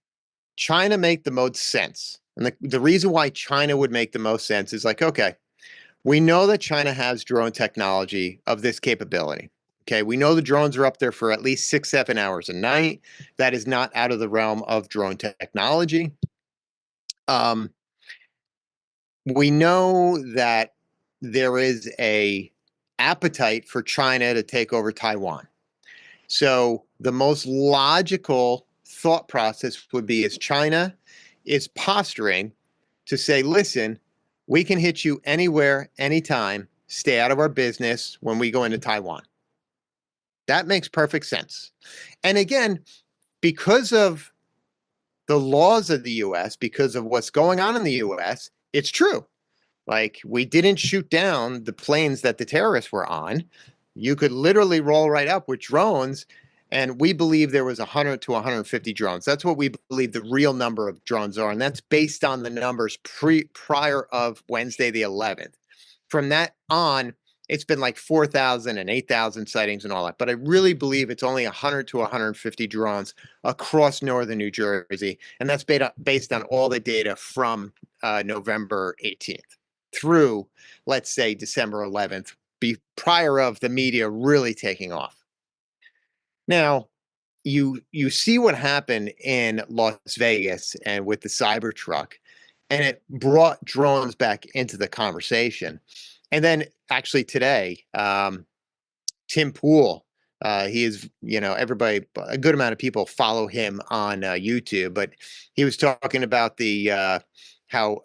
China make the most sense. And the reason why China would make the most sense is like, okay, we know that China has drone technology of this capability. Okay, we know the drones are up there for at least 6, 7 hours a night. That is not out of the realm of drone technology. We know that there is a appetite for China to take over Taiwan. So the most logical thought process would be, is China is posturing to say, listen, we can hit you anywhere, anytime, stay out of our business when we go into Taiwan. That makes perfect sense. And again, because of the laws of the US, because of what's going on in the US, it's true. Like, we didn't shoot down the planes that the terrorists were on. You could literally roll right up with drones. And we believe there was 100 to 150 drones. That's what we believe the real number of drones are. And that's based on the numbers prior of Wednesday, the 11th. From that on, it's been like 4,000 and 8,000 sightings and all that. But I really believe it's only 100 to 150 drones across northern New Jersey. And that's based on all the data from November 18th through, let's say, December 11th, prior of the media really taking off. Now, you see what happened in Las Vegas and with the Cybertruck, and it brought drones back into the conversation. And then actually today, Tim Pool, he is, everybody, a good amount of people follow him on YouTube, but he was talking about how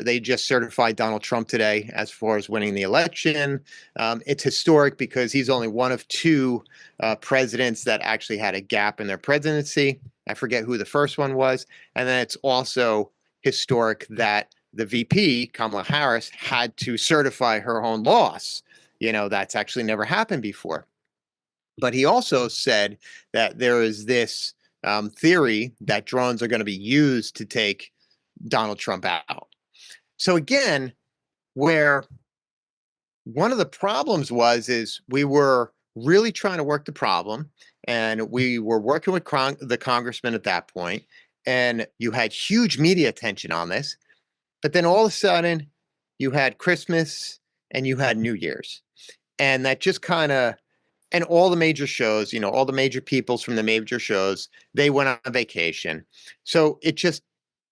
they just certified Donald Trump today as far as winning the election. It's historic because he's only one of two presidents that actually had a gap in their presidency. I forget who the first one was. And then it's also historic that the VP, Kamala Harris, had to certify her own loss. That's actually never happened before. But he also said that there is this theory that drones are going to be used to take Donald Trump out. So again, where one of the problems is we were really trying to work the problem, and we were working with the congressman at that point, and you had huge media attention on this. But then all of a sudden, you had Christmas and you had New Year's. And that just kind of, and all the major shows, all the major peoples from the major shows, they went on vacation. So it just,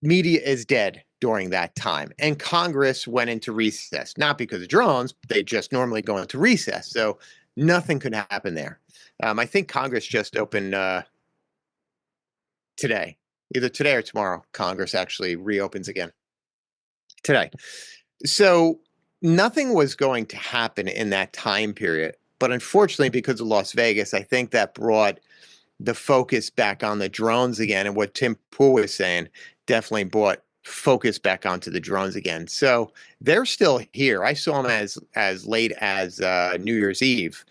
media is dead during that time. And Congress went into recess, not because of drones, they just normally go into recess. So nothing could happen there. I think Congress just opened today, either today or tomorrow. Congress actually reopens again today. So nothing was going to happen in that time period. But unfortunately, because of Las Vegas, I think that brought the focus back on the drones again. And what Tim Pool was saying definitely brought focus back onto the drones again. So they're still here. I saw them as late as New Year's Eve,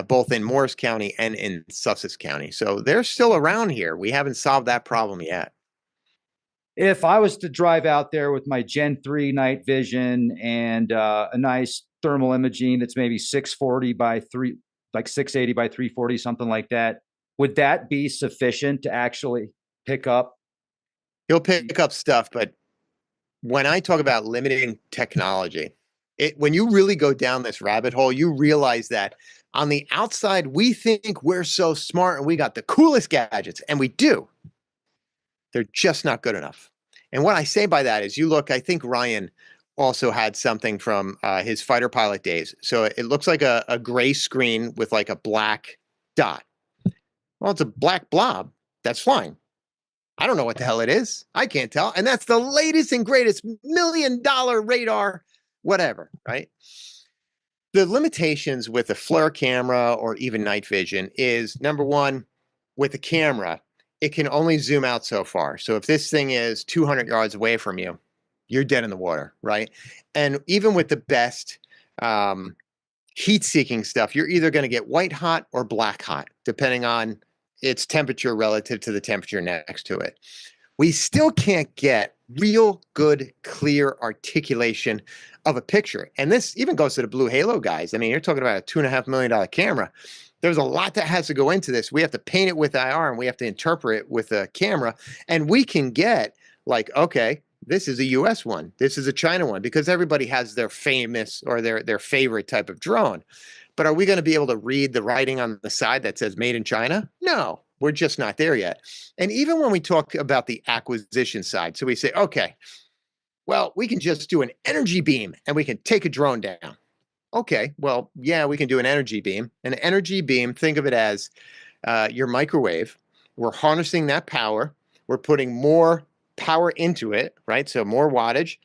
both in Morris County and in Sussex County. So they're still around here. We haven't solved that problem yet. If I was to drive out there with my Gen 3 night vision and a nice thermal imaging that's maybe 640 by 3, like 680 by 340, something like that, would that be sufficient to actually pick up? He'll pick up stuff, but when I talk about limiting technology, when you really go down this rabbit hole, you realize that on the outside, we think we're so smart and we got the coolest gadgets, and we do. They're just not good enough. And what I say by that is, you look, I think Ryan also had something from his fighter pilot days. So it looks like a gray screen with like a black dot. Well, it's a black blob that's flying. I don't know what the hell it is. I can't tell. And that's the latest and greatest $1 million radar, whatever, right? The limitations with a FLIR camera or even night vision is, number one, with a camera, it can only zoom out so far. So if this thing is 200 yards away from you, you're dead in the water, right? And even with the best heat-seeking stuff, you're either going to get white hot or black hot, depending on its temperature relative to the temperature next to it. We still can't get real good, clear articulation of a picture. And this even goes to the Blue Halo guys. I mean, you're talking about a $2.5 million camera. There's a lot that has to go into this. We have to paint it with IR and we have to interpret it with a camera. And we can get like, okay, this is a US one. This is a China one, because everybody has their famous or their favorite type of drone. But are we going to be able to read the writing on the side that says made in China? No, we're just not there yet. And even when we talk about the acquisition side, so we say, okay, well, we can just do an energy beam and we can take a drone down. Okay, well, yeah, we can do an energy beam. An energy beam, think of it as your microwave. We're harnessing that power. We're putting more power into it, right? So more wattage,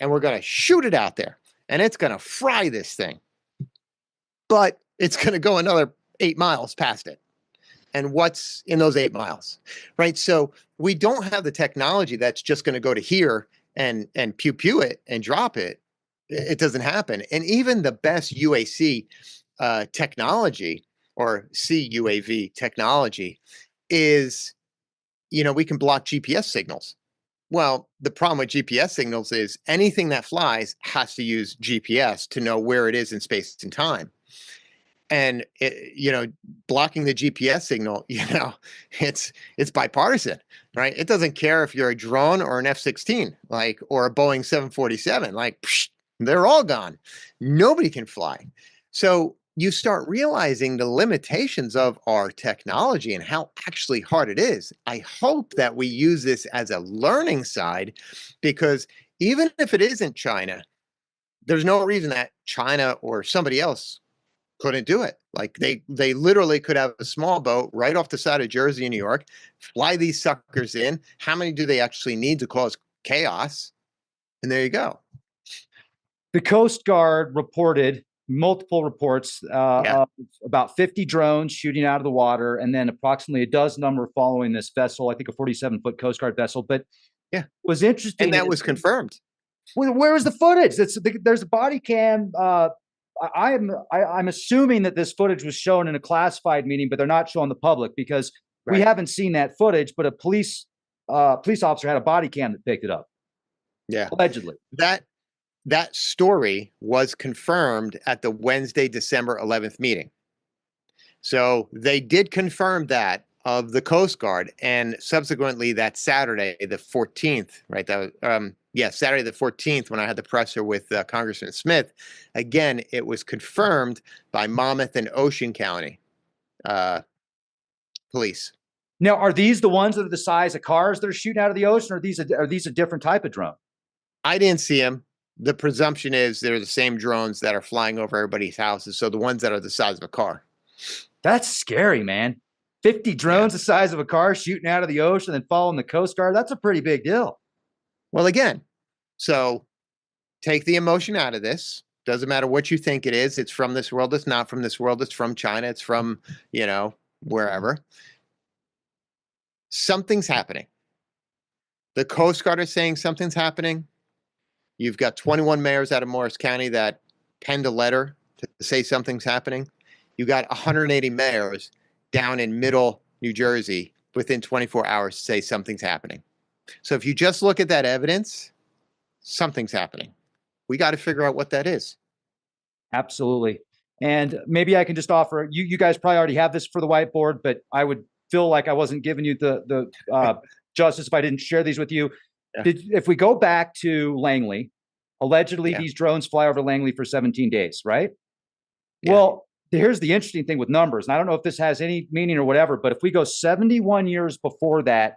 and we're going to shoot it out there, and it's going to fry this thing. But it's going to go another 8 miles past it. And what's in those 8 miles, right? So we don't have the technology that's just going to go to here and pew it and drop it. It doesn't happen. And even the best UAC technology or CUAV technology is, we can block GPS signals. Well, the problem with GPS signals is anything that flies has to use GPS to know where it is in space and time. And blocking the GPS signal, it's bipartisan, right? It doesn't care if you're a drone or an F-16, like, or a Boeing 747, like, psh, they're all gone. Nobody can fly. So you start realizing the limitations of our technology and how actually hard it is. I hope that we use this as a learning side, because even if it isn't China, there's no reason that China or somebody else couldn't do it. Like, they literally could have a small boat right off the side of Jersey and New York, fly these suckers in. How many do they actually need to cause chaos? And there you go. The Coast Guard reported multiple reports Yeah. of about 50 drones shooting out of the water, and then approximately a dozen number following this vessel, I think a 47-foot Coast Guard vessel. But Yeah. was interesting. And that was confirmed. Where was the footage? There's a body cam. I'm assuming that this footage was shown in a classified meeting, but they're not showing the public because we haven't seen that footage. But a police officer had a body cam that picked it up. Yeah. Allegedly. That story was confirmed at the Wednesday, December 11th meeting. So they did confirm that of the Coast Guard, and subsequently that Saturday, the 14th, right? That was, Saturday the 14th, when I had the presser with Congressman Smith, again, it was confirmed by Monmouth and Ocean County police. Now, are these the ones that are the size of cars that are shooting out of the ocean, or are these a different type of drone? I didn't see them. The presumption is they're the same drones that are flying over everybody's houses. So the ones that are the size of a car. That's scary, man. 50 drones the size of a car shooting out of the ocean and following the Coast Guard. That's a pretty big deal. Well, again, so take the emotion out of this. Doesn't matter what you think it is. It's from this world. It's not from this world. It's from China. It's from, wherever. Something's happening. The Coast Guard is saying something's happening. You've got 21 mayors out of Morris County that penned a letter to say something's happening. You got 180 mayors down in middle New Jersey within 24 hours to say something's happening. So if you just look at that evidence, something's happening. We got to figure out what that is. Absolutely. And maybe I can just offer, you guys probably already have this for the whiteboard, but I would feel like I wasn't giving you the justice if I didn't share these with you. Yeah. If we go back to Langley, allegedly these drones fly over Langley for 17 days, right? Yeah. Well, here's the interesting thing with numbers. And I don't know if this has any meaning or whatever, but if we go 71 years before that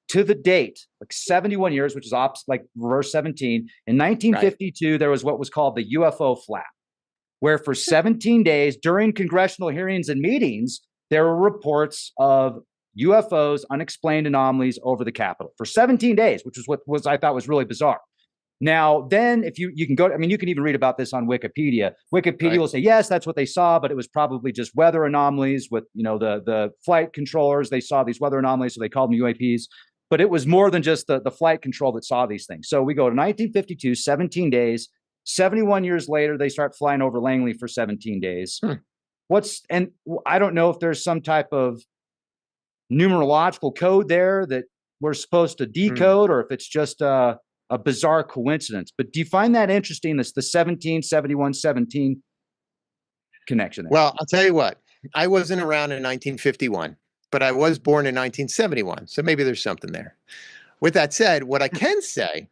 to the date, like 71 years, which is like reverse 17, in 1952, there was what was called the UFO flap, where for 17 days during congressional hearings and meetings, there were reports of UFOs, unexplained anomalies over the Capitol for 17 days, which is what I thought was really bizarre. Now, then, if you can go, I mean, you can even read about this on Wikipedia. Wikipedia will say, yes, that's what they saw, but it was probably just weather anomalies with, the flight controllers. They saw these weather anomalies, so they called them UAPs. But it was more than just the flight control that saw these things. So we go to 1952, 17 days. 71 years later, they start flying over Langley for 17 days. And I don't know if there's some type of numerological code there that we're supposed to decode, or if it's just a bizarre coincidence. But do you find that interesting? That's the 17, 71, 17 connection there. Well, I'll tell you what, I wasn't around in 1951, but I was born in 1971. So maybe there's something there. With that said, what I can say,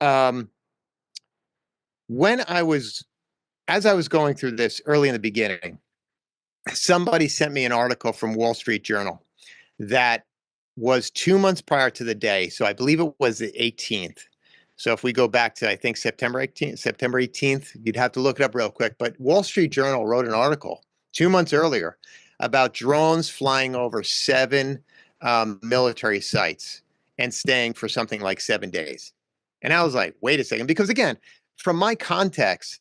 as I was going through this early in the beginning, somebody sent me an article from Wall Street Journal that was 2 months prior to the day. So I believe it was the 18th. So if we go back to, I think, September 18th, you'd have to look it up real quick. But Wall Street Journal wrote an article 2 months earlier about drones flying over 7 military sites and staying for something like 7 days. And I was like, wait a second, because again, from my context,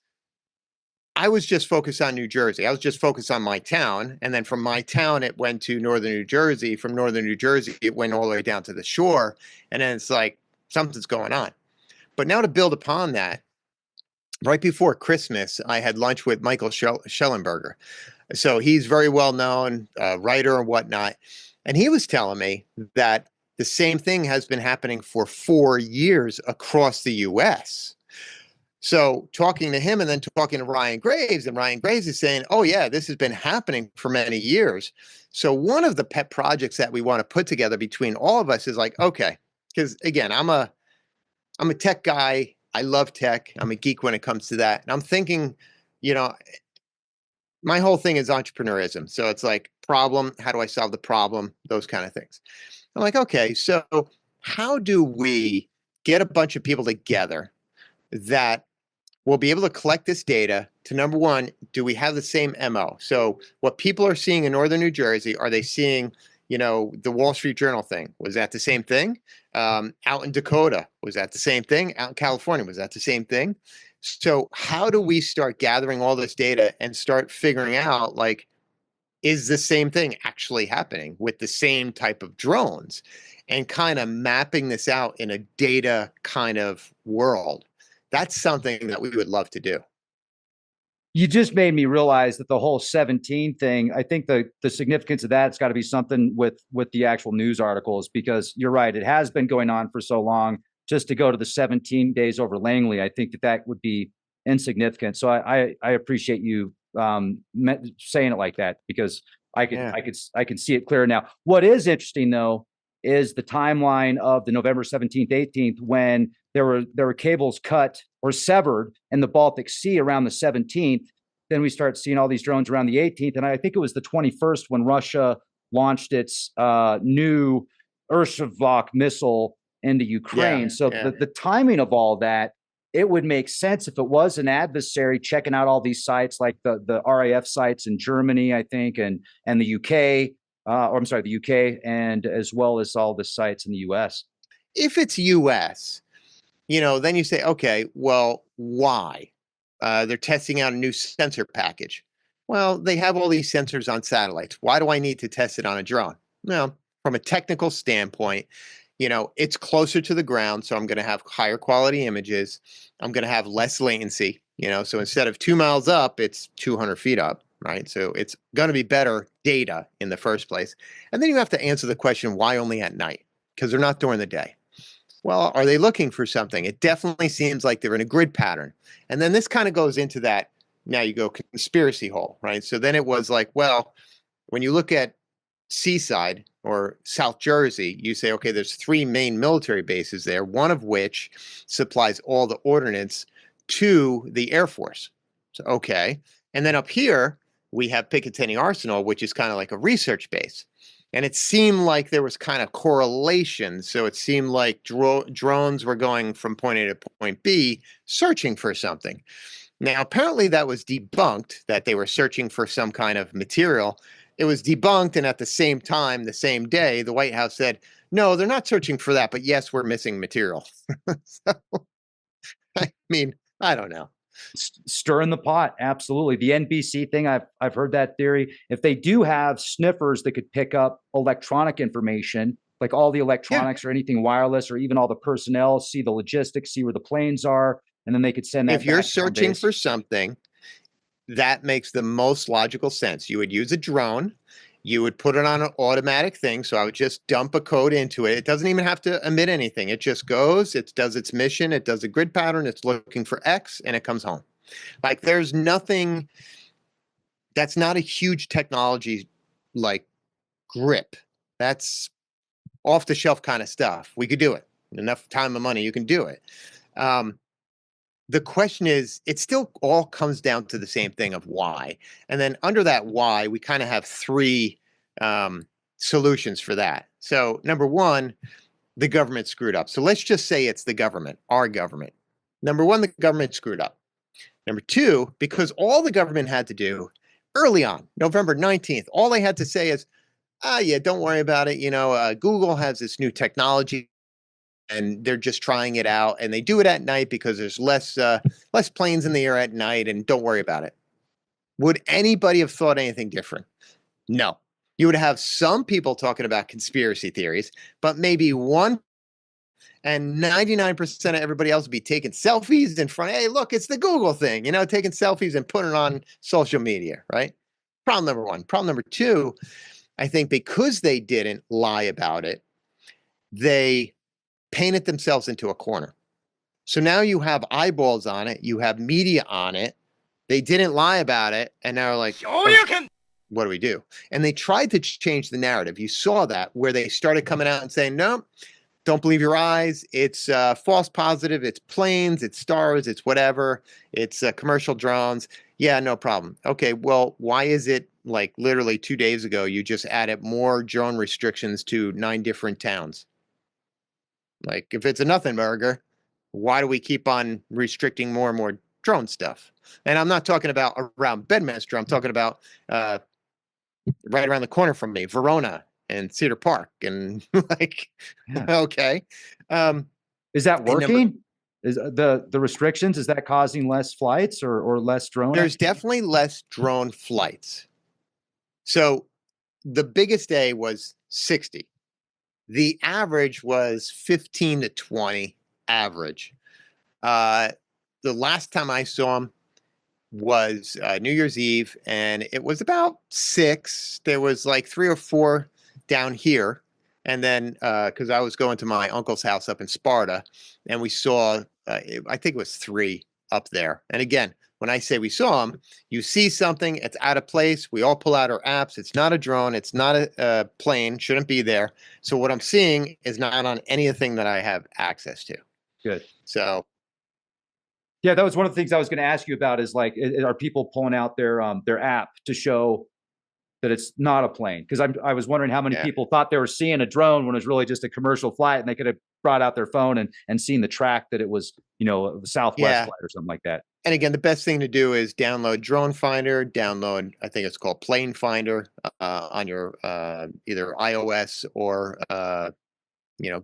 I was just focused on New Jersey. I was just focused on my town. And then from my town, it went to northern New Jersey. From northern New Jersey, it went all the way down to the shore. And then it's like, something's going on. But now to build upon that, right before Christmas, I had lunch with Michael Schellenberger. So he's very well known, writer and whatnot. And he was telling me that the same thing has been happening for 4 years across the US. So talking to him and then talking to Ryan Graves, and Ryan Graves is saying, oh, yeah, this has been happening for many years. So one of the pet projects that we want to put together between all of us is like, okay, because again, I'm a tech guy. I love tech. I'm a geek when it comes to that. And I'm thinking, you know, my whole thing is entrepreneurism. So it's like problem, how do I solve the problem? Those kind of things. I'm like, okay, so how do we get a bunch of people together that will be able to collect this data to, number one, do we have the same MO? So what people are seeing in Northern New Jersey, are they seeing, the Wall Street Journal thing? Was that the same thing? Out in Dakota, was that the same thing? Out in California, was that the same thing? So how do we start gathering all this data and start figuring out, like, is the same thing actually happening with the same type of drones, and kind of mapping this out in a data kind of world? That's something that we would love to do. You just made me realize that the whole 17 thing, I think the significance of that's got to be something with the actual news articles, because you're right, it has been going on for so long. Just to go to the 17 days over Langley, I think that would be insignificant. So I appreciate you saying it like that, because Yeah. I can see it clear now. What is interesting though is the timeline of the November 17th, 18th, when there were cables cut or severed in the Baltic Sea around the 17th. Then we start seeing all these drones around the 18th, and I think it was the 21st when Russia launched its new Urshivok missile into Yeah. Ukraine. So Yeah. the timing of all that, it would make sense if it was an adversary checking out all these sites, like the RAF sites in Germany, I think, and the UK, or I'm sorry, the UK, and as well as all the sites in the US. If it's US, then you say, okay, well, why? They're testing out a new sensor package. Well, they have all these sensors on satellites. Why do I need to test it on a drone? Well, from a technical standpoint, it's closer to the ground, so I'm going to have higher quality images. I'm going to have less latency, so instead of 2 miles up, it's 200 feet up, right? So it's going to be better data in the first place. And then you have to answer the question, why only at night? Because they're not during the day. Well, are they looking for something? It definitely seems like they're in a grid pattern. And then this kind of goes into that. Now you go conspiracy hole, right? So then it was like, well, when you look at Seaside or South Jersey, you say, okay, there's three main military bases there, one of which supplies all the ordnance to the Air Force. So, okay. And then up here, we have Picatinny Arsenal, which is kind of like a research base. And it seemed like there was kind of correlation. So it seemed like drones were going from point A to point B, searching for something. Now, apparently that was debunked, that they were searching for some kind of material. It was debunked, and at the same time, the same day, the White House said, no, they're not searching for that, but yes, we're missing material. So, I mean, I don't know. Stir in the pot, absolutely. The NBC thing, I've heard that theory. If they do have sniffers that could pick up electronic information, like all the Yeah. electronics or anything wireless, or even all the personnel, see the logistics, see where the planes are, and then they could send If that you're back to home searching base. for something, that makes the most logical sense. You would use a drone. You would put it on an automatic thing. So I would just dump a code into it. It doesn't even have to emit anything. It just goes, it does its mission, it does a grid pattern, it's looking for X, and it comes home. Like there's nothing, that's not a huge technology like grip. That's off the shelf kind of stuff. We could do it. Enough time and money, you can do it. Um, the question is, it still all comes down to the same thing of why. And then under that why, we kind of have three solutions for that. So, number one, the government screwed up. So let's just say it's the government, our government. Number one, the government screwed up. Number two, because all the government had to do early on, November 19th, all they had to say is, yeah, don't worry about it. Google has this new technology and they're just trying it out, and they do it at night because there's less planes in the air at night, and don't worry about it. Would anybody have thought anything different? No. You would have some people talking about conspiracy theories, but maybe one And 99% of everybody else would be taking selfies in front. Hey, look, it's the Google thing, taking selfies and putting it on social media, right? Problem number one. Problem number two, I think because they didn't lie about it, they painted themselves into a corner. So now you have eyeballs on it, you have media on it. They didn't lie about it, and now they're like, oh, what do we do? And they tried to change the narrative. You saw that where they started coming out and saying, no, don't believe your eyes. It's false positive. It's planes. It's stars. It's whatever. It's commercial drones. Yeah, no problem. Okay, well, why is it like literally 2 days ago you just added more drone restrictions to 9 different towns? Like, if it's a nothing burger, why do we keep on restricting more and more drone stuff? And I'm not talking about around Bedminster. I'm talking about right around the corner from me, Verona and Cedar Park, and like, Yeah. okay. Is that working? Is the restrictions, is that causing less flights or less drone? There's definitely less drone flights. So the biggest day was 60. The average was 15 to 20 average. The last time I saw them was New Year's Eve, and it was about 6. There was like 3 or 4 down here. And then, because I was going to my uncle's house up in Sparta, and we saw, I think it was 3 up there. And again, when I say we saw them, you see something, it's out of place. We all pull out our apps. It's not a drone. It's not a plane. Shouldn't be there. So what I'm seeing is not on anything that I have access to. Good. So. Yeah, that was one of the things I was going to ask you about is like, are people pulling out their app to show that it's not a plane? Because I was wondering how many people thought they were seeing a drone when it was really just a commercial flight, and they could have brought out their phone and seen the track that it was, a Southwest flight or something like that. And again, the best thing to do is download Drone Finder, download, I think it's called Plane Finder, on your either iOS or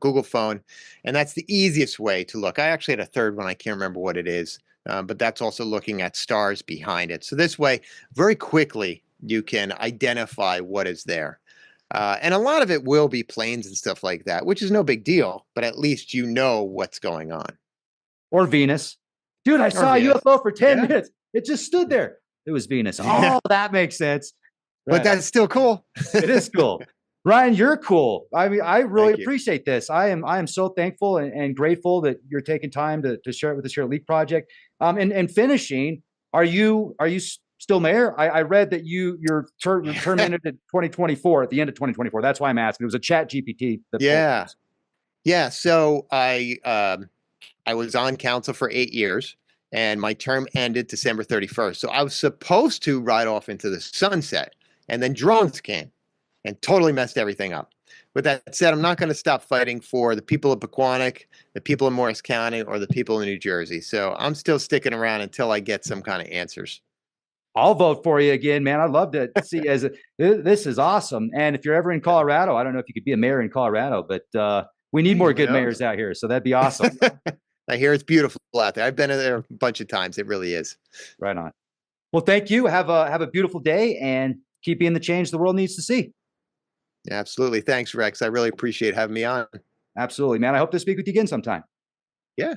Google phone. And that's the easiest way to look. I actually had a third one. I can't remember what it is, but that's also looking at stars behind it. So this way, very quickly, you can identify what is there. And a lot of it will be planes and stuff like that, which is no big deal, but at least you know what's going on. Or Venus. Dude, I saw a UFO for 10 minutes. It just stood there. It was Venus. Oh, that makes sense. But that's still cool. It is cool. Ryan, you're cool. I mean, I really appreciate this. I am so thankful and grateful that you're taking time to share it with the Share Leak Project. And finishing, are you still mayor? I read that your term ended in 2024, at the end of 2024. That's why I'm asking. It was a chat GPT. Yeah. So I was on council for 8 years, and my term ended December 31st. So I was supposed to ride off into the sunset, and then drones came and totally messed everything up. With that said, I'm not going to stop fighting for the people of Pequannock, the people in Morris County, or the people in New Jersey. So I'm still sticking around until I get some kind of answers. I'll vote for you again, man. I'd love to see this is awesome. And if you're ever in Colorado, I don't know if you could be a mayor in Colorado, but we need more good mayors out here. So that'd be awesome. I hear it's beautiful out there. I've been there a bunch of times. It really is. Right on. Well, thank you. Have a beautiful day, and keep being the change the world needs to see. Absolutely. Thanks, Rex. I really appreciate having me on. Absolutely, man. I hope to speak with you again sometime. Yeah.